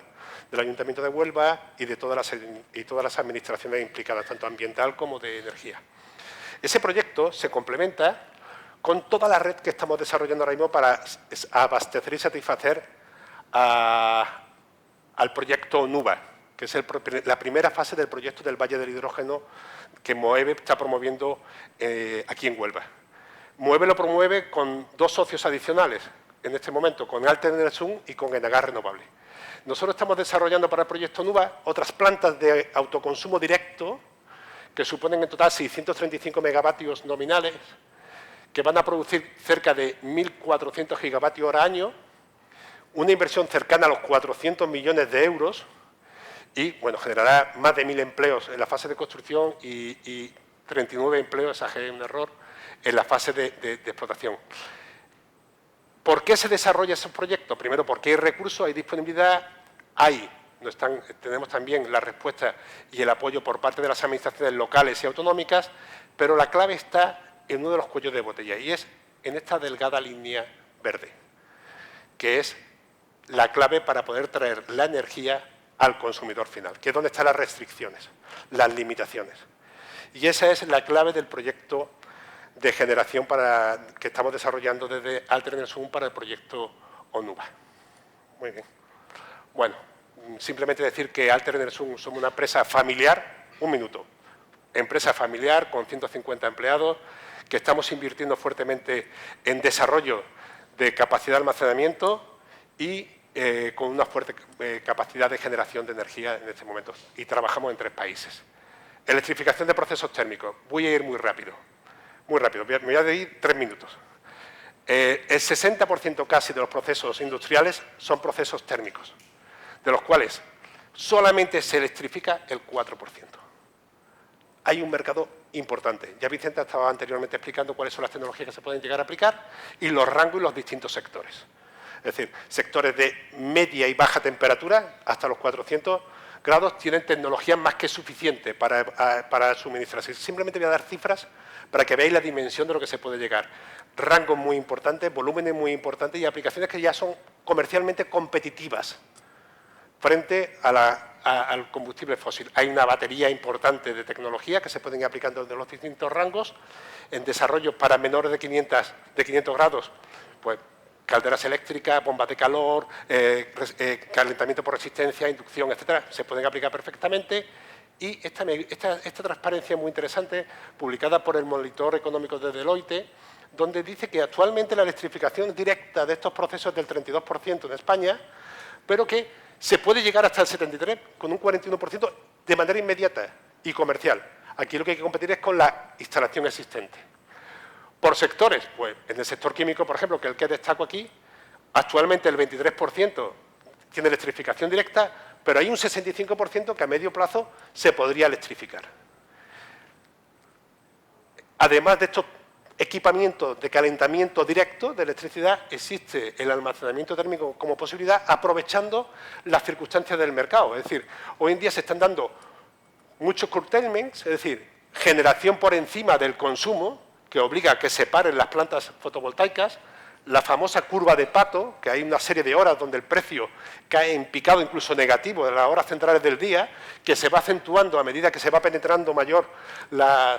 Ayuntamiento de Huelva y de todas las administraciones implicadas, tanto ambiental como de energía. Ese proyecto se complementa con toda la red que estamos desarrollando ahora mismo para abastecer y satisfacer al proyecto NUVA, que es la primera fase del proyecto del Valle del Hidrógeno que Moeve está promoviendo aquí en Huelva. Moeve lo promueve con dos socios adicionales en este momento, con Alter Enersum y con Enagas Renovable. Nosotros estamos desarrollando para el proyecto NUVA otras plantas de autoconsumo directo que suponen en total 635 megavatios nominales, que van a producir cerca de 1.400 gigavatios hora año, una inversión cercana a los 400 millones de euros y, bueno, generará más de 1.000 empleos en la fase de construcción y 39 empleos, exageré un error, en la fase de explotación. ¿Por qué se desarrolla ese proyecto? Primero, porque hay recursos, hay disponibilidad, tenemos también la respuesta y el apoyo por parte de las administraciones locales y autonómicas, pero la clave está en uno de los cuellos de botella y es en esta delgada línea verde, que es la clave para poder traer la energía al consumidor final, que es donde están las restricciones, las limitaciones. Y esa es la clave del proyecto de generación que estamos desarrollando desde Alter Enersum para el proyecto ONUVA. Muy bien. Bueno, simplemente decir que Alter Enersum somos una empresa familiar, empresa familiar con 150 empleados, que estamos invirtiendo fuertemente en desarrollo de capacidad de almacenamiento y con una fuerte capacidad de generación de energía en este momento. Y trabajamos en 3 países. Electrificación de procesos térmicos. Voy a ir muy rápido. Muy rápido. Me voy a ir 3 minutos. El 60% casi de los procesos industriales son procesos térmicos, de los cuales solamente se electrifica el 4%. Hay un mercado importante. Ya Vicente estaba anteriormente explicando cuáles son las tecnologías que se pueden llegar a aplicar y los rangos y los distintos sectores. Es decir, sectores de media y baja temperatura, hasta los 400 grados, tienen tecnología más que suficiente para suministrarse. Simplemente voy a dar cifras para que veáis la dimensión de lo que se puede llegar. Rangos muy importantes, volúmenes muy importantes y aplicaciones que ya son comercialmente competitivas frente al combustible fósil. Hay una batería importante de tecnología que se pueden ir aplicando desde los distintos rangos. En desarrollo para menores de 500 grados, pues calderas eléctricas, bombas de calor, calentamiento por resistencia, inducción, etcétera, se pueden aplicar perfectamente. Y esta transparencia muy interesante, publicada por el Monitor Económico de Deloitte, donde dice que actualmente la electrificación directa de estos procesos es del 32% en España, pero que se puede llegar hasta el 73%, con un 41% de manera inmediata y comercial. Aquí lo que hay que competir es con la instalación existente. Por sectores, pues en el sector químico, por ejemplo, que es el que destaco aquí, actualmente el 23% tiene electrificación directa, pero hay un 65% que a medio plazo se podría electrificar. Además de estos equipamientos de calentamiento directo de electricidad, existe el almacenamiento térmico como posibilidad aprovechando las circunstancias del mercado. Es decir, hoy en día se están dando muchos curtailments, es decir, generación por encima del consumo, que obliga a que se paren las plantas fotovoltaicas, la famosa curva de Pato, que hay una serie de horas donde el precio cae en picado, incluso negativo, en las horas centrales del día, que se va acentuando a medida que se va penetrando mayor la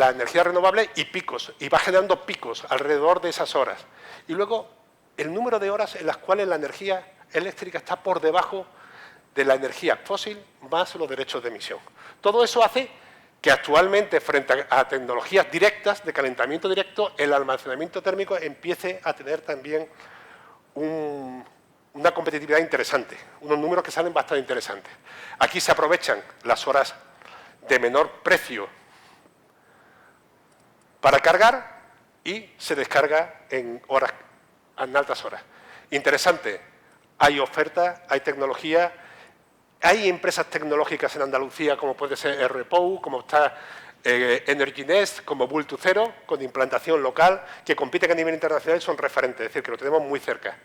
energía renovable y picos, y va generando picos alrededor de esas horas. Y luego, el número de horas en las cuales la energía eléctrica está por debajo de la energía fósil más los derechos de emisión. Todo eso hace que actualmente, frente a tecnologías directas de calentamiento directo, el almacenamiento térmico empiece a tener también una competitividad interesante, unos números que salen bastante interesantes. Aquí se aprovechan las horas de menor precio para cargar y se descarga en altas horas. Interesante, hay oferta, hay tecnología, hay empresas tecnológicas en Andalucía como puede ser RPOU, como está Energy Nest, como Bull2Zero, con implantación local, que compiten a nivel internacional y son referentes, es decir, que lo tenemos muy cerca.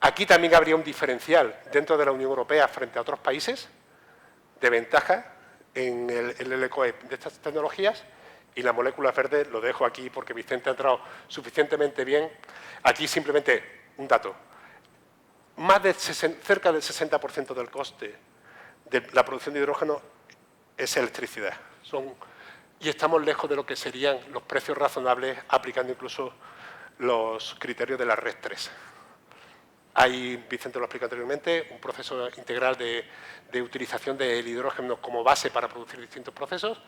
Aquí también habría un diferencial dentro de la Unión Europea frente a otros países de ventaja en el ECOE de estas tecnologías, y las moléculas verdes lo dejo aquí porque Vicente ha entrado suficientemente bien. Aquí simplemente un dato. Cerca del 60% del coste de la producción de hidrógeno es electricidad. Y estamos lejos de lo que serían los precios razonables aplicando incluso los criterios de la Red 3. Hay, Vicente lo explica anteriormente, un proceso integral de utilización del hidrógeno como base para producir distintos procesos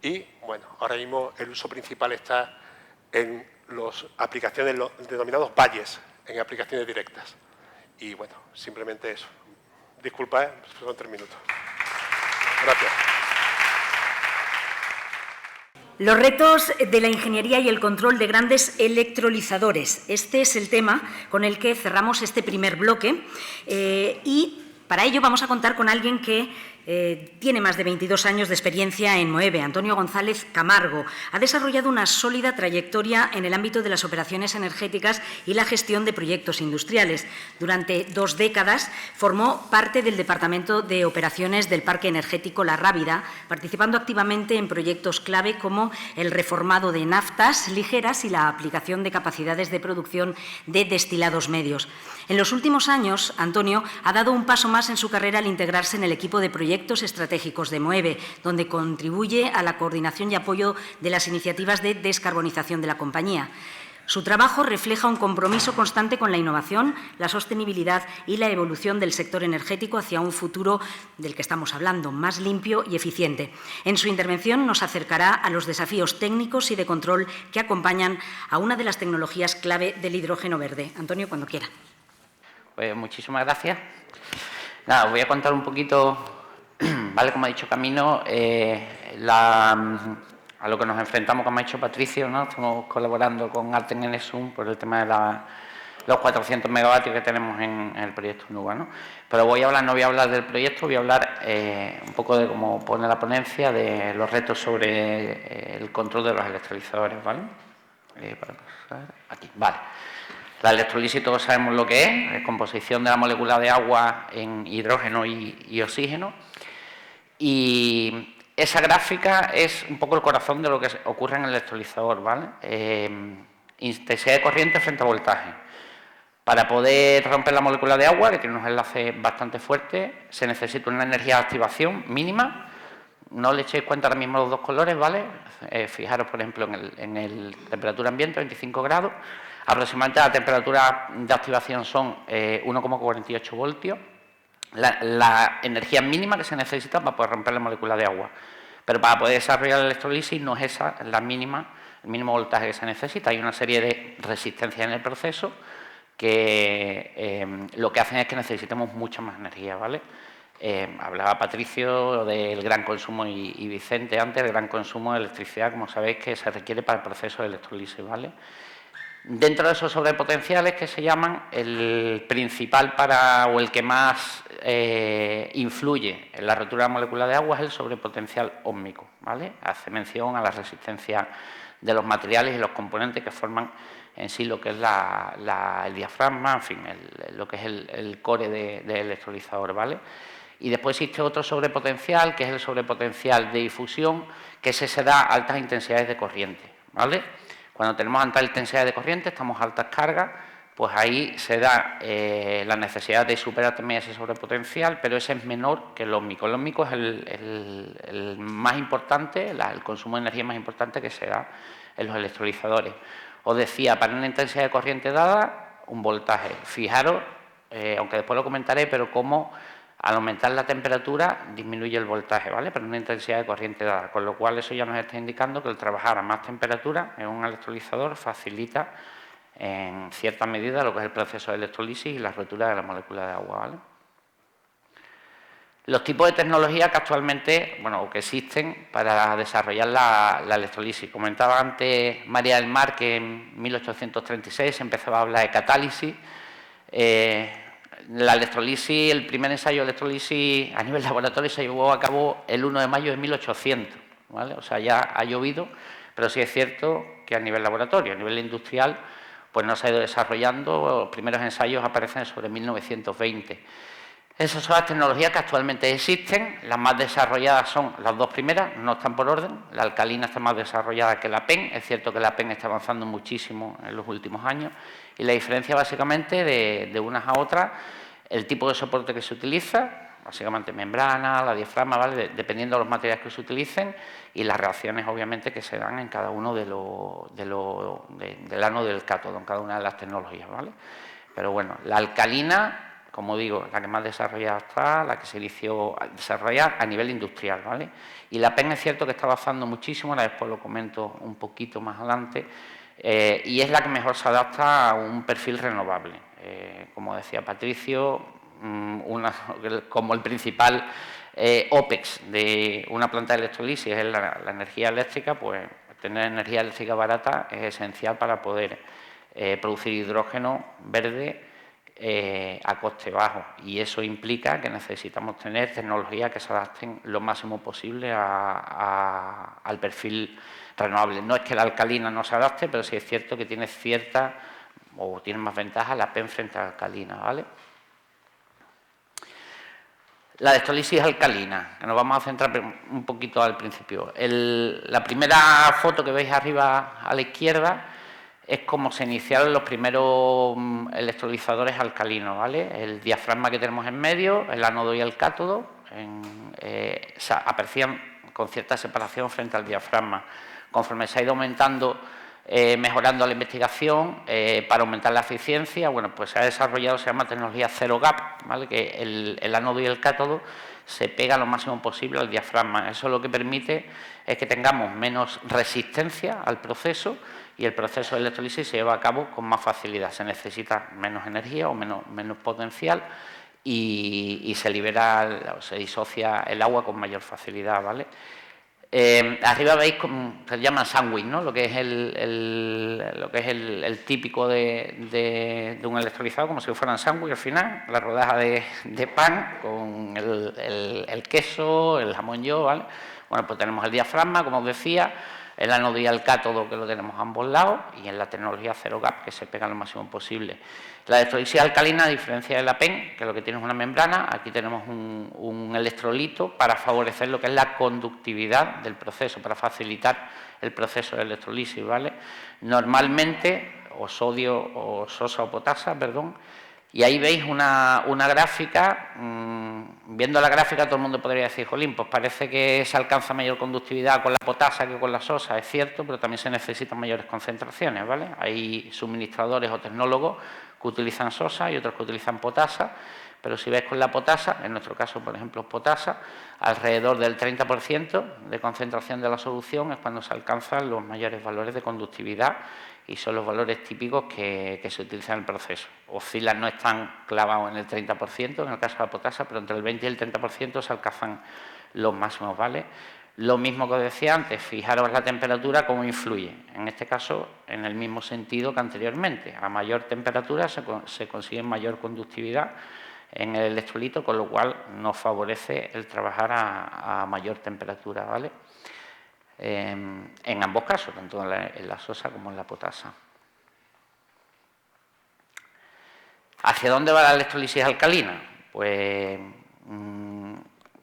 y, bueno, ahora mismo el uso principal está en las aplicaciones, los denominados valles, en aplicaciones directas. Y, bueno, simplemente eso. Disculpa, son 3 minutos. Gracias. Los retos de la ingeniería y el control de grandes electrolizadores. Este es el tema con el que cerramos este primer bloque y para ello vamos a contar con alguien que tiene más de 22 años de experiencia en Moeve, Antonio González Camargo. Ha desarrollado una sólida trayectoria en el ámbito de las operaciones energéticas y la gestión de proyectos industriales. Durante 2 décadas formó parte del Departamento de Operaciones del Parque Energético La Rábida, participando activamente en proyectos clave como el reformado de naftas ligeras y la aplicación de capacidades de producción de destilados medios. En los últimos años, Antonio ha dado un paso más en su carrera al integrarse en el equipo de proyectos estratégicos de Moeve, donde contribuye a la coordinación y apoyo de las iniciativas de descarbonización de la compañía. Su trabajo refleja un compromiso constante con la innovación, la sostenibilidad y la evolución del sector energético hacia un futuro del que estamos hablando, más limpio y eficiente. En su intervención nos acercará a los desafíos técnicos y de control que acompañan a una de las tecnologías clave del hidrógeno verde. Antonio, cuando quiera. Pues muchísimas gracias. Nada, os voy a contar un poquito, ¿vale? Como ha dicho Camino, a lo que nos enfrentamos, como ha dicho Patricio, ¿no? Estamos colaborando con Arten Enesum por el tema de los 400 megavatios que tenemos en el proyecto NUBA, ¿no? Pero no voy a hablar del proyecto, voy a hablar un poco de cómo pone la ponencia, de los retos sobre el control de los electrolizadores, ¿vale? Para pasar aquí, vale. La electrolisis todos sabemos lo que es composición de la molécula de agua en hidrógeno y oxígeno. Y esa gráfica es un poco el corazón de lo que ocurre en el electrolizador, ¿vale? Intensidad de corriente frente a voltaje. Para poder romper la molécula de agua, que tiene unos enlaces bastante fuertes, se necesita una energía de activación mínima. No le echéis cuenta ahora mismo los 2 colores, ¿vale? Fijaros, por ejemplo, en el temperatura ambiente, 25 grados. Aproximadamente la temperatura de activación son 1,48 voltios. La energía mínima que se necesita para poder romper la molécula de agua. Pero para poder desarrollar la electrolisis no es esa la mínima, el mínimo voltaje que se necesita. Hay una serie de resistencias en el proceso que lo que hacen es que necesitemos mucha más energía, ¿vale? Hablaba Patricio del gran consumo y Vicente antes del gran consumo de electricidad, como sabéis, que se requiere para el proceso de electrolisis, ¿vale? Dentro de esos sobrepotenciales que se llaman, el principal o el que más influye en la rotura de la molécula de agua es el sobrepotencial ósmico, ¿vale? Hace mención a la resistencia de los materiales y los componentes que forman en sí lo que es el diafragma, en fin, lo que es el core del electrolizador, ¿vale? Y después existe otro sobrepotencial, que es el sobrepotencial de difusión, que se da a altas intensidades de corriente, ¿vale? Cuando tenemos alta intensidad de corriente, estamos a altas cargas, pues ahí se da la necesidad de superar también ese sobrepotencial, pero ese es menor que el ósmico. El ósmico es el más importante, el consumo de energía más importante que se da en los electrolizadores. Os decía, para una intensidad de corriente dada, un voltaje. Fijaros, aunque después lo comentaré, pero cómo Al aumentar la temperatura disminuye el voltaje, ¿vale? Pero una intensidad de corriente dada, con lo cual eso ya nos está indicando que el trabajar a más temperatura en un electrolizador facilita en cierta medida lo que es el proceso de electrolisis y la rotura de la molécula de agua, ¿vale? Los tipos de tecnología que actualmente, bueno, o que existen para desarrollar la electrolisis. Comentaba antes María del Mar que en 1836 se empezaba a hablar de catálisis. La electrolisis, el primer ensayo de electrolisis a nivel laboratorio se llevó a cabo el 1 de mayo de 1800, ¿vale? O sea, ya ha llovido, pero sí es cierto que a nivel laboratorio, a nivel industrial, pues no se ha ido desarrollando. Los primeros ensayos aparecen sobre 1920. Esas son las tecnologías que actualmente existen. Las más desarrolladas son las dos primeras, no están por orden. La alcalina está más desarrollada que la PEN. Es cierto que la PEN está avanzando muchísimo en los últimos años. Y la diferencia básicamente de unas a otras, el tipo de soporte que se utiliza, básicamente membrana, la diafragma, ¿vale? Dependiendo de los materiales que se utilicen, y las reacciones obviamente que se dan en cada uno del ano del cátodo, en cada una de las tecnologías, ¿vale? Pero bueno, la alcalina, como digo, la que más desarrollada está, la que se inició a desarrollar a nivel industrial, ¿vale? Y la PEN es cierto que está avanzando muchísimo, ahora después lo comento un poquito más adelante, y es la que mejor se adapta a un perfil renovable. Como decía Patricio, como el principal OPEX de una planta de electrolisis es la energía eléctrica, pues tener energía eléctrica barata es esencial para poder producir hidrógeno verde a coste bajo, y eso implica que necesitamos tener tecnologías que se adapten lo máximo posible al perfil renovable. No es que la alcalina no se adapte, pero sí es cierto que tiene tiene más ventajas la PEN frente a la alcalina, ¿vale? La electrolisis alcalina, que nos vamos a centrar un poquito al principio. La primera foto que veis arriba a la izquierda es como se iniciaron los primeros electrolizadores alcalinos, ¿vale? El diafragma que tenemos en medio, el ánodo y el cátodo, aparecían con cierta separación frente al diafragma. Conforme se ha ido aumentando, mejorando la investigación para aumentar la eficiencia, bueno, pues se ha desarrollado, se llama tecnología zero gap, ¿vale? Que el ánodo y el cátodo se pega lo máximo posible al diafragma. Eso lo que permite es que tengamos menos resistencia al proceso y el proceso de electrolisis se lleva a cabo con más facilidad. Se necesita menos energía o menos potencial y se libera o se disocia el agua con mayor facilidad, ¿vale? Arriba veis como se llama sándwich, ¿no? Lo que es el típico de un electrolizado, como si fueran sándwich al final, la rodaja de pan con el queso, el jamón york, ¿vale? Bueno, pues tenemos el diafragma, como os decía, el ánodo y el cátodo, que lo tenemos a ambos lados, y en la tecnología zero gap, que se pega lo máximo posible. La electrolisis alcalina, a diferencia de la PEN, que lo que tiene es una membrana, aquí tenemos un electrolito para favorecer lo que es la conductividad del proceso, para facilitar el proceso de electrolisis, ¿vale? Normalmente, o sodio, o sosa o potasa, perdón, y ahí veis una gráfica. Viendo la gráfica todo el mundo podría decir, jolín, pues parece que se alcanza mayor conductividad con la potasa que con la sosa, es cierto, pero también se necesitan mayores concentraciones, ¿vale? Hay suministradores o tecnólogos que utilizan sosa y otros que utilizan potasa, pero si veis con la potasa, en nuestro caso, por ejemplo, potasa, alrededor del 30% de concentración de la solución es cuando se alcanzan los mayores valores de conductividad, y son los valores típicos que se utilizan en el proceso. Oscilan, no están clavados en el 30% en el caso de la potasa, pero entre el 20 y el 30% se alcanzan los máximos, ¿vale? Lo mismo que os decía antes, fijaros la temperatura cómo influye. En este caso, en el mismo sentido que anteriormente. A mayor temperatura se consigue mayor conductividad en el electrolito, con lo cual nos favorece el trabajar a mayor temperatura, ¿vale? En ambos casos, tanto en la sosa como en la potasa. ¿Hacia dónde va la electrolisis alcalina? Pues,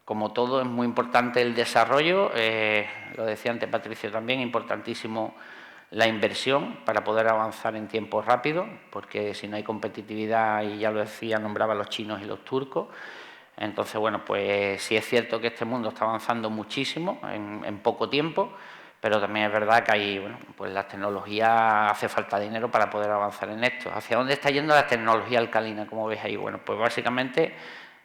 como todo, es muy importante el desarrollo, lo decía antes Patricio también, importantísimo la inversión para poder avanzar en tiempo rápido, porque si no hay competitividad, y ya lo decía, nombraba a los chinos y los turcos. Entonces, bueno, pues sí es cierto que este mundo está avanzando muchísimo en poco tiempo, pero también es verdad que hay, bueno, pues la tecnología, hace falta dinero para poder avanzar en esto. ¿Hacia dónde está yendo la tecnología alcalina, como veis ahí? Bueno, pues básicamente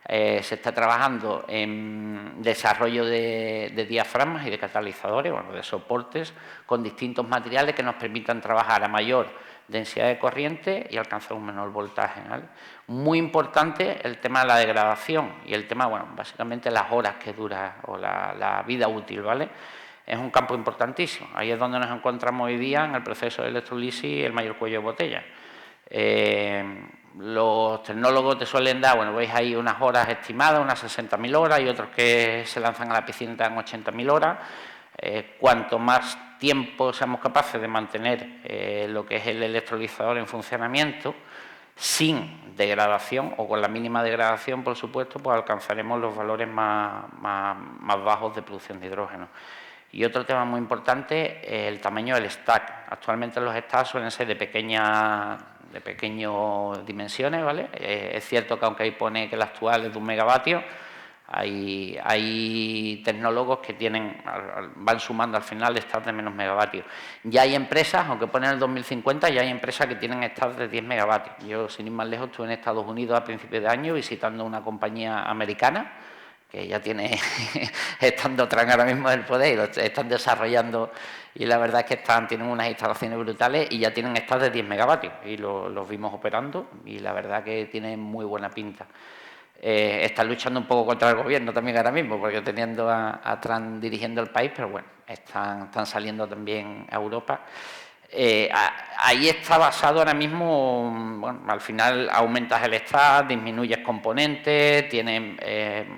Se está trabajando en desarrollo de diafragmas y de catalizadores, bueno, de soportes con distintos materiales que nos permitan trabajar a mayor densidad de corriente y alcanzar un menor voltaje, ¿vale? Muy importante el tema de la degradación y el tema, bueno, básicamente las horas que dura o la vida útil, ¿vale? Es un campo importantísimo. Ahí es donde nos encontramos hoy día en el proceso de electrolisis el mayor cuello de botella. Los tecnólogos te suelen dar, bueno, veis ahí unas horas estimadas, unas 60.000 horas, y otros que se lanzan a la piscina dan 80.000 horas. Cuanto más tiempo seamos capaces de mantener lo que es el electrolizador en funcionamiento, sin degradación o con la mínima degradación, por supuesto, pues alcanzaremos los valores más bajos de producción de hidrógeno. Y otro tema muy importante, el tamaño del stack. Actualmente los stacks suelen ser de pequeñas dimensiones, ¿vale? Es cierto que aunque ahí pone que el actual es de 1 megavatio, hay tecnólogos que van sumando al final stacks de menos megavatios. Ya hay empresas, aunque ponen el 2050, ya hay empresas que tienen stacks de 10 megavatios. Yo, sin ir más lejos, estuve en Estados Unidos a principios de año visitando una compañía americana que ya tiene, estando Trump ahora mismo en el poder, y lo están desarrollando, y la verdad es que tienen unas instalaciones brutales y ya tienen stacks de 10 megavatios, y los vimos operando, y la verdad que tienen muy buena pinta. Están luchando un poco contra el gobierno también ahora mismo, porque teniendo a Trump dirigiendo el país, pero bueno, están saliendo también a Europa. Ahí está basado ahora mismo, bueno, al final aumentas el stack, disminuyes componentes, tienes,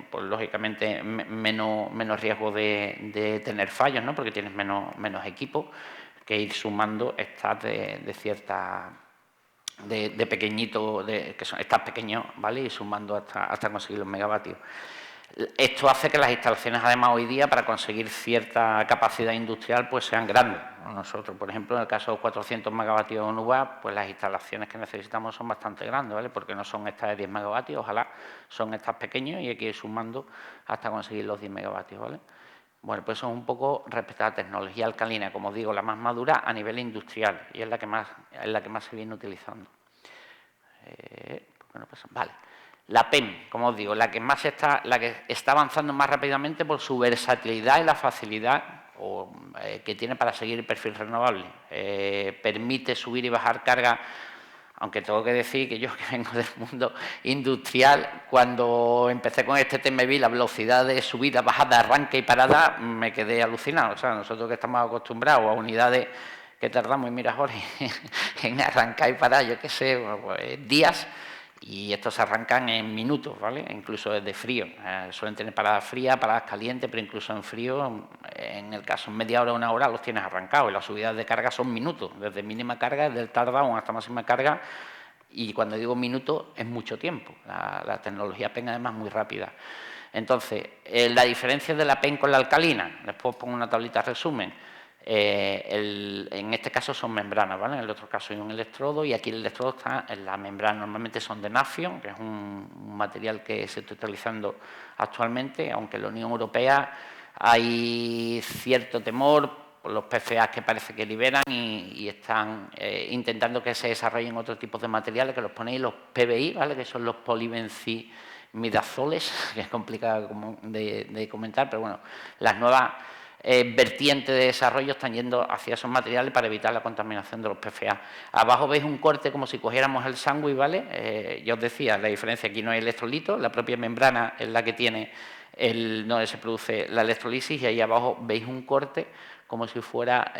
pues lógicamente, menos riesgo de tener fallos, ¿no? Porque tienes menos equipo que ir sumando stacks de cierta... de pequeñito, que son stacks pequeños, ¿vale? Y sumando hasta conseguir los megavatios. Esto hace que las instalaciones, además, hoy día, para conseguir cierta capacidad industrial, pues sean grandes. Nosotros, por ejemplo, en el caso de 400 megavatios en UVA, pues las instalaciones que necesitamos son bastante grandes, ¿vale? Porque no son estas de 10 megavatios, ojalá son estas pequeños, y hay que ir sumando hasta conseguir los 10 megavatios, ¿vale? Bueno, pues eso es un poco respecto a la tecnología alcalina, como digo, la más madura a nivel industrial, y es la que más se viene utilizando. Vale. La PEM, como os digo, la que está avanzando más rápidamente por su versatilidad y la facilidad que tiene para seguir el perfil renovable. Permite subir y bajar carga, aunque tengo que decir que yo, que vengo del mundo industrial, cuando empecé con este tema, vi la velocidad de subida, bajada, arranque y parada, me quedé alucinado. O sea, nosotros que estamos acostumbrados a unidades que tardamos, y mira, Jorge, en arrancar y parar, yo qué sé, pues, días, y estos se arrancan en minutos, ¿vale? Incluso desde frío. Suelen tener paradas frías, paradas calientes, pero incluso en frío, en el caso en media hora o 1 hora, los tienes arrancados. Y las subidas de carga son minutos, desde mínima carga, desde el tardado hasta máxima carga. Y cuando digo minutos, es mucho tiempo. La tecnología PEM, además, es muy rápida. Entonces, la diferencia de la PEM con la alcalina, después pongo una tablita de resumen. En este caso son membranas, ¿vale? En el otro caso hay un electrodo, y aquí el electrodo está en la membrana. Normalmente son de nafion, que es un material que se está utilizando actualmente, aunque en la Unión Europea hay cierto temor por los PFAs que parece que liberan, y están intentando que se desarrollen otros tipos de materiales, que los ponéis los PBI, ¿vale? Que son los polibencimidazoles, que es complicado de comentar, pero bueno, las nuevas vertientes de desarrollo están yendo hacia esos materiales para evitar la contaminación de los PFA. Abajo veis un corte como si cogiéramos el sándwich, ¿vale? Yo os decía, la diferencia aquí no hay electrolito, la propia membrana es la que tiene donde se produce la electrolisis, y ahí abajo veis un corte como si fuera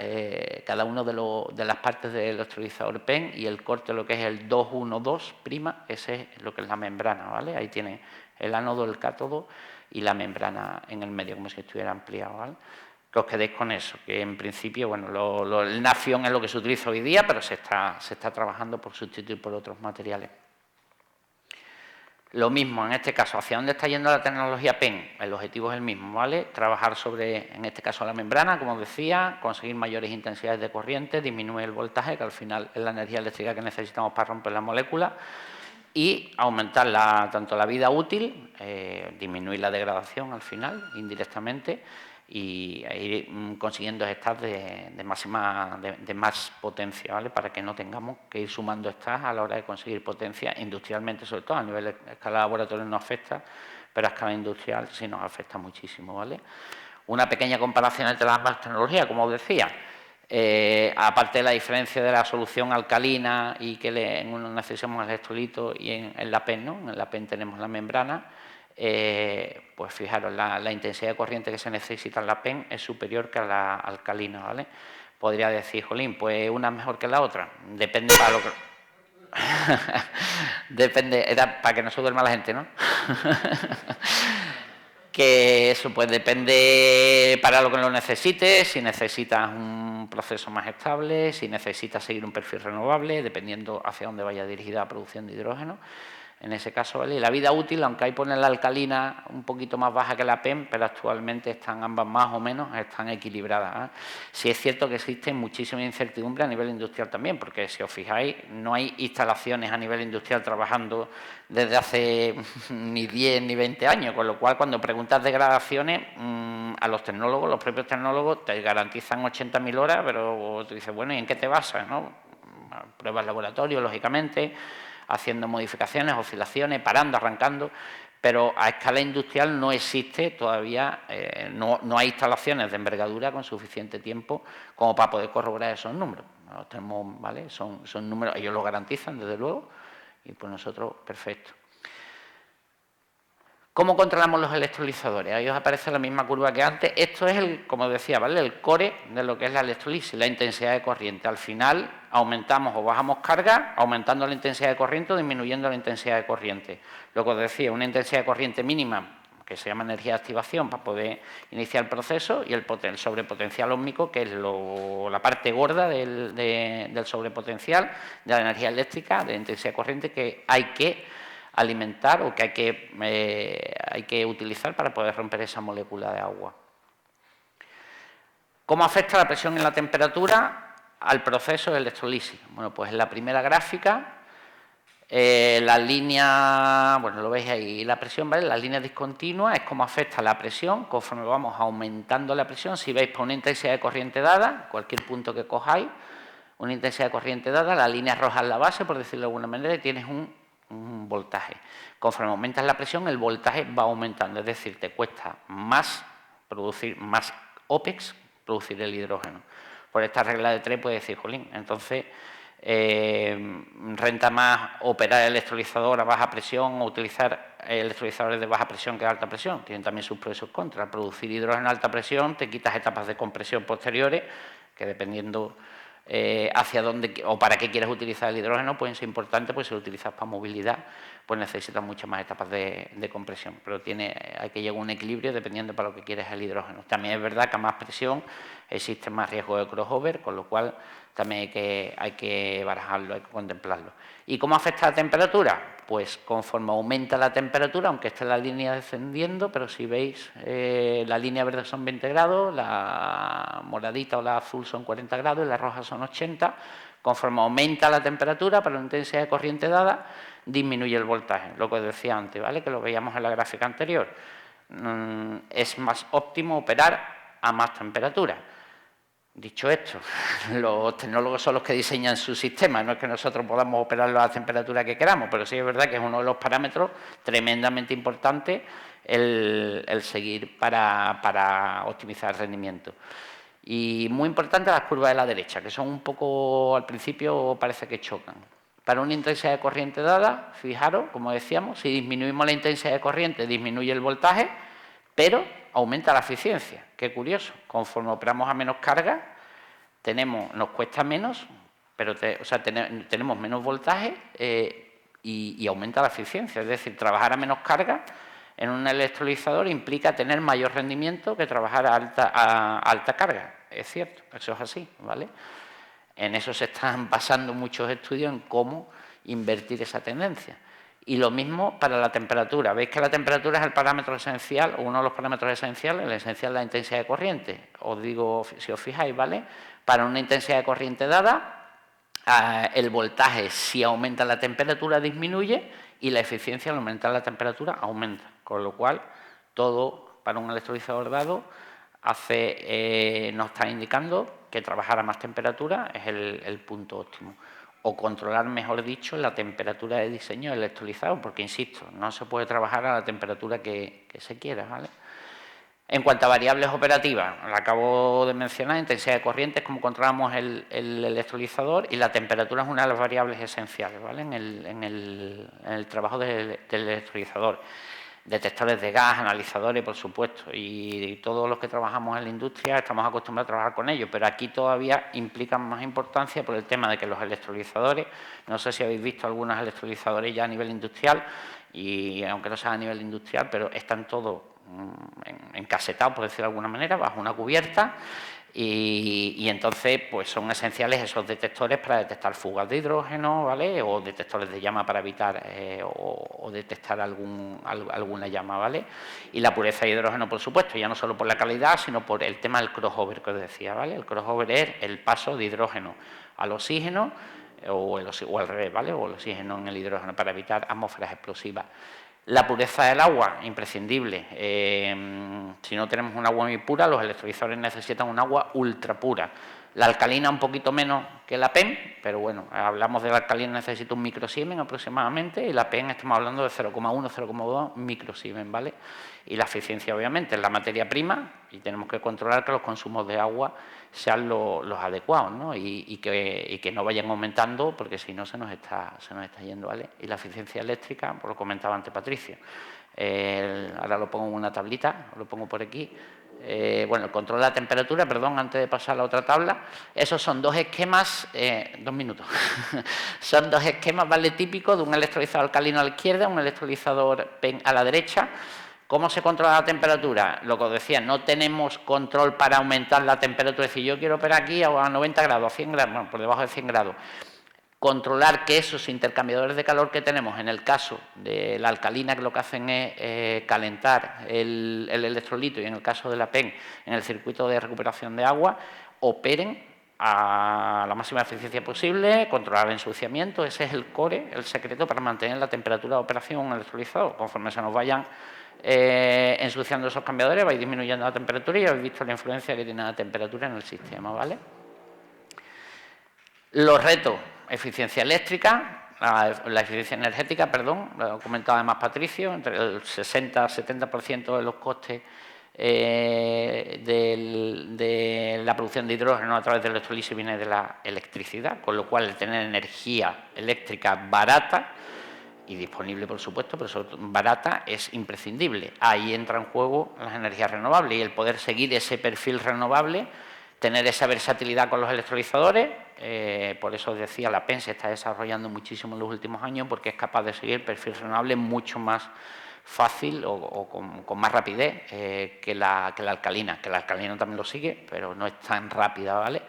cada uno de las partes del electrolizador PEM, y el corte, lo que es el 212', ese es lo que es la membrana, ¿vale? Ahí tiene el ánodo, el cátodo y la membrana en el medio, como si estuviera ampliado, ¿vale? Que os quedéis con eso, que en principio, bueno, el nafion es lo que se utiliza hoy día, pero se está trabajando por sustituir por otros materiales. Lo mismo, en este caso, ¿hacia dónde está yendo la tecnología PEM? El objetivo es el mismo, ¿vale? Trabajar sobre, en este caso, la membrana, como os decía, conseguir mayores intensidades de corriente, disminuir el voltaje, que al final es la energía eléctrica que necesitamos para romper la molécula, y aumentar tanto la vida útil, disminuir la degradación al final, indirectamente, y ir consiguiendo estas de más potencia, ¿vale? Para que no tengamos que ir sumando estas a la hora de conseguir potencia industrialmente, sobre todo a nivel de escala laboratorio no afecta, pero a escala industrial sí nos afecta muchísimo, ¿vale? Una pequeña comparación entre las ambas tecnologías, como os decía, aparte de la diferencia de la solución alcalina y que en uno necesitamos electrolito y en la PEN, ¿no? En la PEN tenemos la membrana, pues fijaros, la intensidad de corriente que se necesita en la PEN es superior que a la alcalina, ¿vale? Podría decir, jolín, pues una es mejor que la otra. Depende para lo que... Depende, era para que no se duerma la gente, ¿no? Que eso pues depende para lo que lo necesites, si necesitas un proceso más estable, si necesitas seguir un perfil renovable, dependiendo hacia dónde vaya dirigida la producción de hidrógeno. En ese caso, ¿vale? Y la vida útil, aunque hay poner la alcalina un poquito más baja que la PEM, pero actualmente están ambas más o menos, están equilibradas, ¿eh? Sí es cierto que existe muchísima incertidumbre a nivel industrial también, porque si os fijáis, no hay instalaciones a nivel industrial trabajando desde hace ni 10 ni 20 años, con lo cual cuando preguntas degradaciones, a los tecnólogos, los propios tecnólogos te garantizan 80.000 horas, pero tú dices, bueno, ¿y en qué te basas, no? Pruebas laboratorio, lógicamente, haciendo modificaciones, oscilaciones, parando, arrancando, pero a escala industrial no existe todavía, no hay instalaciones de envergadura con suficiente tiempo como para poder corroborar esos números. Los tenemos, ¿vale? Son números, ellos lo garantizan, desde luego, y pues nosotros, perfecto. ¿Cómo controlamos los electrolizadores? Ahí os aparece la misma curva que antes. Esto es, como decía, ¿vale? El core de lo que es la electrolisis, la intensidad de corriente. Al final aumentamos o bajamos carga, aumentando la intensidad de corriente o disminuyendo la intensidad de corriente. Lo que os decía, una intensidad de corriente mínima, que se llama energía de activación, para poder iniciar el proceso, y el sobrepotencial ósmico, que es la parte gorda del sobrepotencial, de la energía eléctrica, de la intensidad de corriente, que hay que alimentar o que hay que utilizar para poder romper esa molécula de agua. ¿Cómo afecta la presión y la temperatura al proceso de electrolisis? Bueno, pues en la primera gráfica, la línea, bueno, lo veis ahí, la presión, ¿vale? La línea discontinua es cómo afecta la presión conforme vamos aumentando la presión. Si veis, por una intensidad de corriente dada, cualquier punto que cojáis, una intensidad de corriente dada, la línea roja es la base, por decirlo de alguna manera, y tienes un voltaje. Conforme aumentas la presión, el voltaje va aumentando, es decir, te cuesta más producir, más OPEX, producir el hidrógeno. Por esta regla de 3 puedes decir, jolín, entonces renta más operar el electrolizador a baja presión o utilizar electrolizadores de baja presión que de alta presión. Tienen también sus pros y sus contras. Al producir hidrógeno a alta presión te quitas etapas de compresión posteriores que dependiendo hacia dónde o para qué quieres utilizar el hidrógeno pueden ser importantes, pues si lo utilizas para movilidad pues necesitas muchas más etapas de compresión, pero hay que llegar a un equilibrio dependiendo para lo que quieres el hidrógeno. También es verdad que a más presión existe más riesgo de crossover, con lo cual también hay que barajarlo, hay que contemplarlo. ¿Y cómo afecta la temperatura? Pues conforme aumenta la temperatura, aunque esté la línea descendiendo, pero si veis, la línea verde son 20 grados, la moradita o la azul son 40 grados y la roja son 80. Conforme aumenta la temperatura para la intensidad de corriente dada, disminuye el voltaje, lo que os decía antes, ¿vale? Que lo veíamos en la gráfica anterior. Es más óptimo operar a más temperatura. Dicho esto, los tecnólogos son los que diseñan su sistema, no es que nosotros podamos operarlo a la temperatura que queramos, pero sí es verdad que es uno de los parámetros tremendamente importantes el seguir para optimizar el rendimiento. Y muy importante las curvas de la derecha, que son un poco, al principio parece que chocan. Para una intensidad de corriente dada, fijaros, como decíamos, si disminuimos la intensidad de corriente, disminuye el voltaje, pero aumenta la eficiencia. Qué curioso, conforme operamos a menos carga, nos cuesta menos, pero tenemos menos voltaje y aumenta la eficiencia. Es decir, trabajar a menos carga en un electrolizador implica tener mayor rendimiento que trabajar a alta carga. Es cierto, eso es así, ¿vale? En eso se están basando muchos estudios en cómo invertir esa tendencia. Y lo mismo para la temperatura. Veis que la temperatura es el parámetro esencial, o uno de los parámetros esenciales, el esencial de la intensidad de corriente. Os digo, si os fijáis, ¿vale? Para una intensidad de corriente dada, el voltaje, si aumenta la temperatura, disminuye, y la eficiencia al aumentar la temperatura aumenta. Con lo cual, todo para un electrolizador dado nos está indicando que trabajar a más temperatura es el punto óptimo. O controlar, mejor dicho, la temperatura de diseño electrolizado, porque, insisto, no se puede trabajar a la temperatura que se quiera, ¿vale? En cuanto a variables operativas, lo acabo de mencionar, intensidad de corrientes, cómo controlamos el electrolizador, y la temperatura es una de las variables esenciales, ¿vale? en el trabajo del electrolizador. Detectores de gas, analizadores, por supuesto, y todos los que trabajamos en la industria estamos acostumbrados a trabajar con ellos, pero aquí todavía implican más importancia por el tema de que los electrolizadores, no sé si habéis visto algunos electrolizadores ya a nivel industrial, y aunque no sea a nivel industrial, pero están todos encasetados, por decirlo de alguna manera, bajo una cubierta, y entonces pues son esenciales esos detectores para detectar fugas de hidrógeno, ¿vale? O detectores de llama para evitar o detectar alguna llama, ¿vale? Y la pureza de hidrógeno, por supuesto, ya no solo por la calidad, sino por el tema del crossover que os decía, ¿vale? El crossover es el paso de hidrógeno al oxígeno o al revés, ¿vale? O el oxígeno en el hidrógeno para evitar atmósferas explosivas. La pureza del agua, imprescindible. Si no tenemos un agua muy pura, los electrolizadores necesitan un agua ultra pura. La alcalina un poquito menos que la PEM, pero bueno, hablamos de la alcalina, necesita un microsiemens aproximadamente, y la PEM estamos hablando de 0,1, 0,2 microsiemens, ¿vale? Y la eficiencia, obviamente, es la materia prima, y tenemos que controlar que los consumos de agua sean los adecuados, ¿no? Y que no vayan aumentando, porque si no se nos está yendo, ¿vale? Y la eficiencia eléctrica, pues lo comentaba antes Patricio. Ahora lo pongo en una tablita, lo pongo por aquí. Bueno, el control de la temperatura, perdón, antes de pasar a la otra tabla, esos son dos esquemas, 2 minutos, son dos esquemas, ¿vale? Típicos de un electrolizador alcalino a la izquierda, un electrolizador PEM a la derecha. ¿Cómo se controla la temperatura? Lo que os decía, no tenemos control para aumentar la temperatura, es decir, yo quiero operar aquí a 90 grados, a 100 grados, bueno, por debajo de 100 grados. Controlar que esos intercambiadores de calor que tenemos, en el caso de la alcalina, que lo que hacen es calentar el electrolito, y en el caso de la PEM, en el circuito de recuperación de agua, operen a la máxima eficiencia posible, controlar el ensuciamiento. Ese es el core, el secreto para mantener la temperatura de operación en un electrolizador. Conforme se nos vayan ensuciando esos cambiadores, vais disminuyendo la temperatura, y habéis visto la influencia que tiene la temperatura en el sistema, ¿vale? Los retos: eficiencia eléctrica, la eficiencia energética, perdón, lo comentaba además Patricio, entre el 60-70% de los costes de la producción de hidrógeno a través del electrolisis viene de la electricidad, con lo cual el tener energía eléctrica barata y disponible, por supuesto, pero sobre todo barata, es imprescindible. Ahí entra en juego las energías renovables, y el poder seguir ese perfil renovable, tener esa versatilidad con los electrolizadores. Por eso os decía, la PEM se está desarrollando muchísimo en los últimos años, porque es capaz de seguir el perfil renovable mucho más fácil o con más rapidez que la alcalina, que la alcalina también lo sigue, pero no es tan rápida, ¿vale?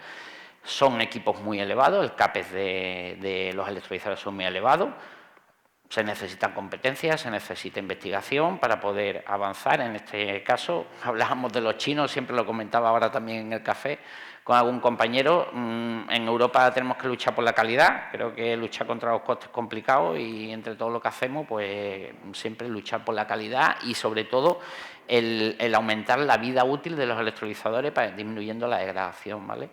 Son equipos muy elevados, el CAPEX de los electrolizadores son muy elevados. Se necesitan competencias, se necesita investigación para poder avanzar. En este caso, hablábamos de los chinos, siempre lo comentaba ahora también en el café con algún compañero. En Europa tenemos que luchar por la calidad, creo que luchar contra los costes es complicado, y entre todo lo que hacemos, pues siempre luchar por la calidad, y sobre todo el aumentar la vida útil de los electrolizadores para disminuyendo la degradación, ¿vale?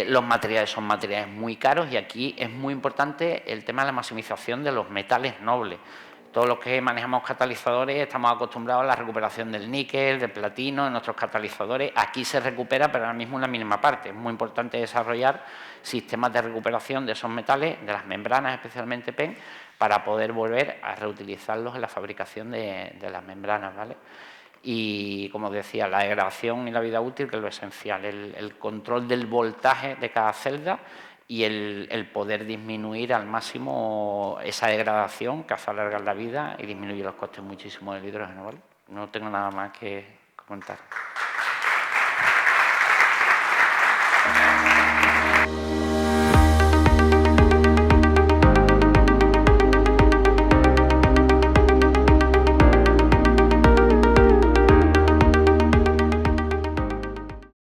Los materiales son materiales muy caros, y aquí es muy importante el tema de la maximización de los metales nobles. Todos los que manejamos catalizadores estamos acostumbrados a la recuperación del níquel, del platino en nuestros catalizadores. Aquí se recupera, pero ahora mismo una mínima parte. Es muy importante desarrollar sistemas de recuperación de esos metales, de las membranas, especialmente PEM, para poder volver a reutilizarlos en la fabricación de las membranas, ¿vale? Y, como decía, la degradación y la vida útil, que es lo esencial, el control del voltaje de cada celda, y el poder disminuir al máximo esa degradación, que hace alargar la vida y disminuye los costes muchísimo del hidrógeno, ¿vale? No tengo nada más que comentar.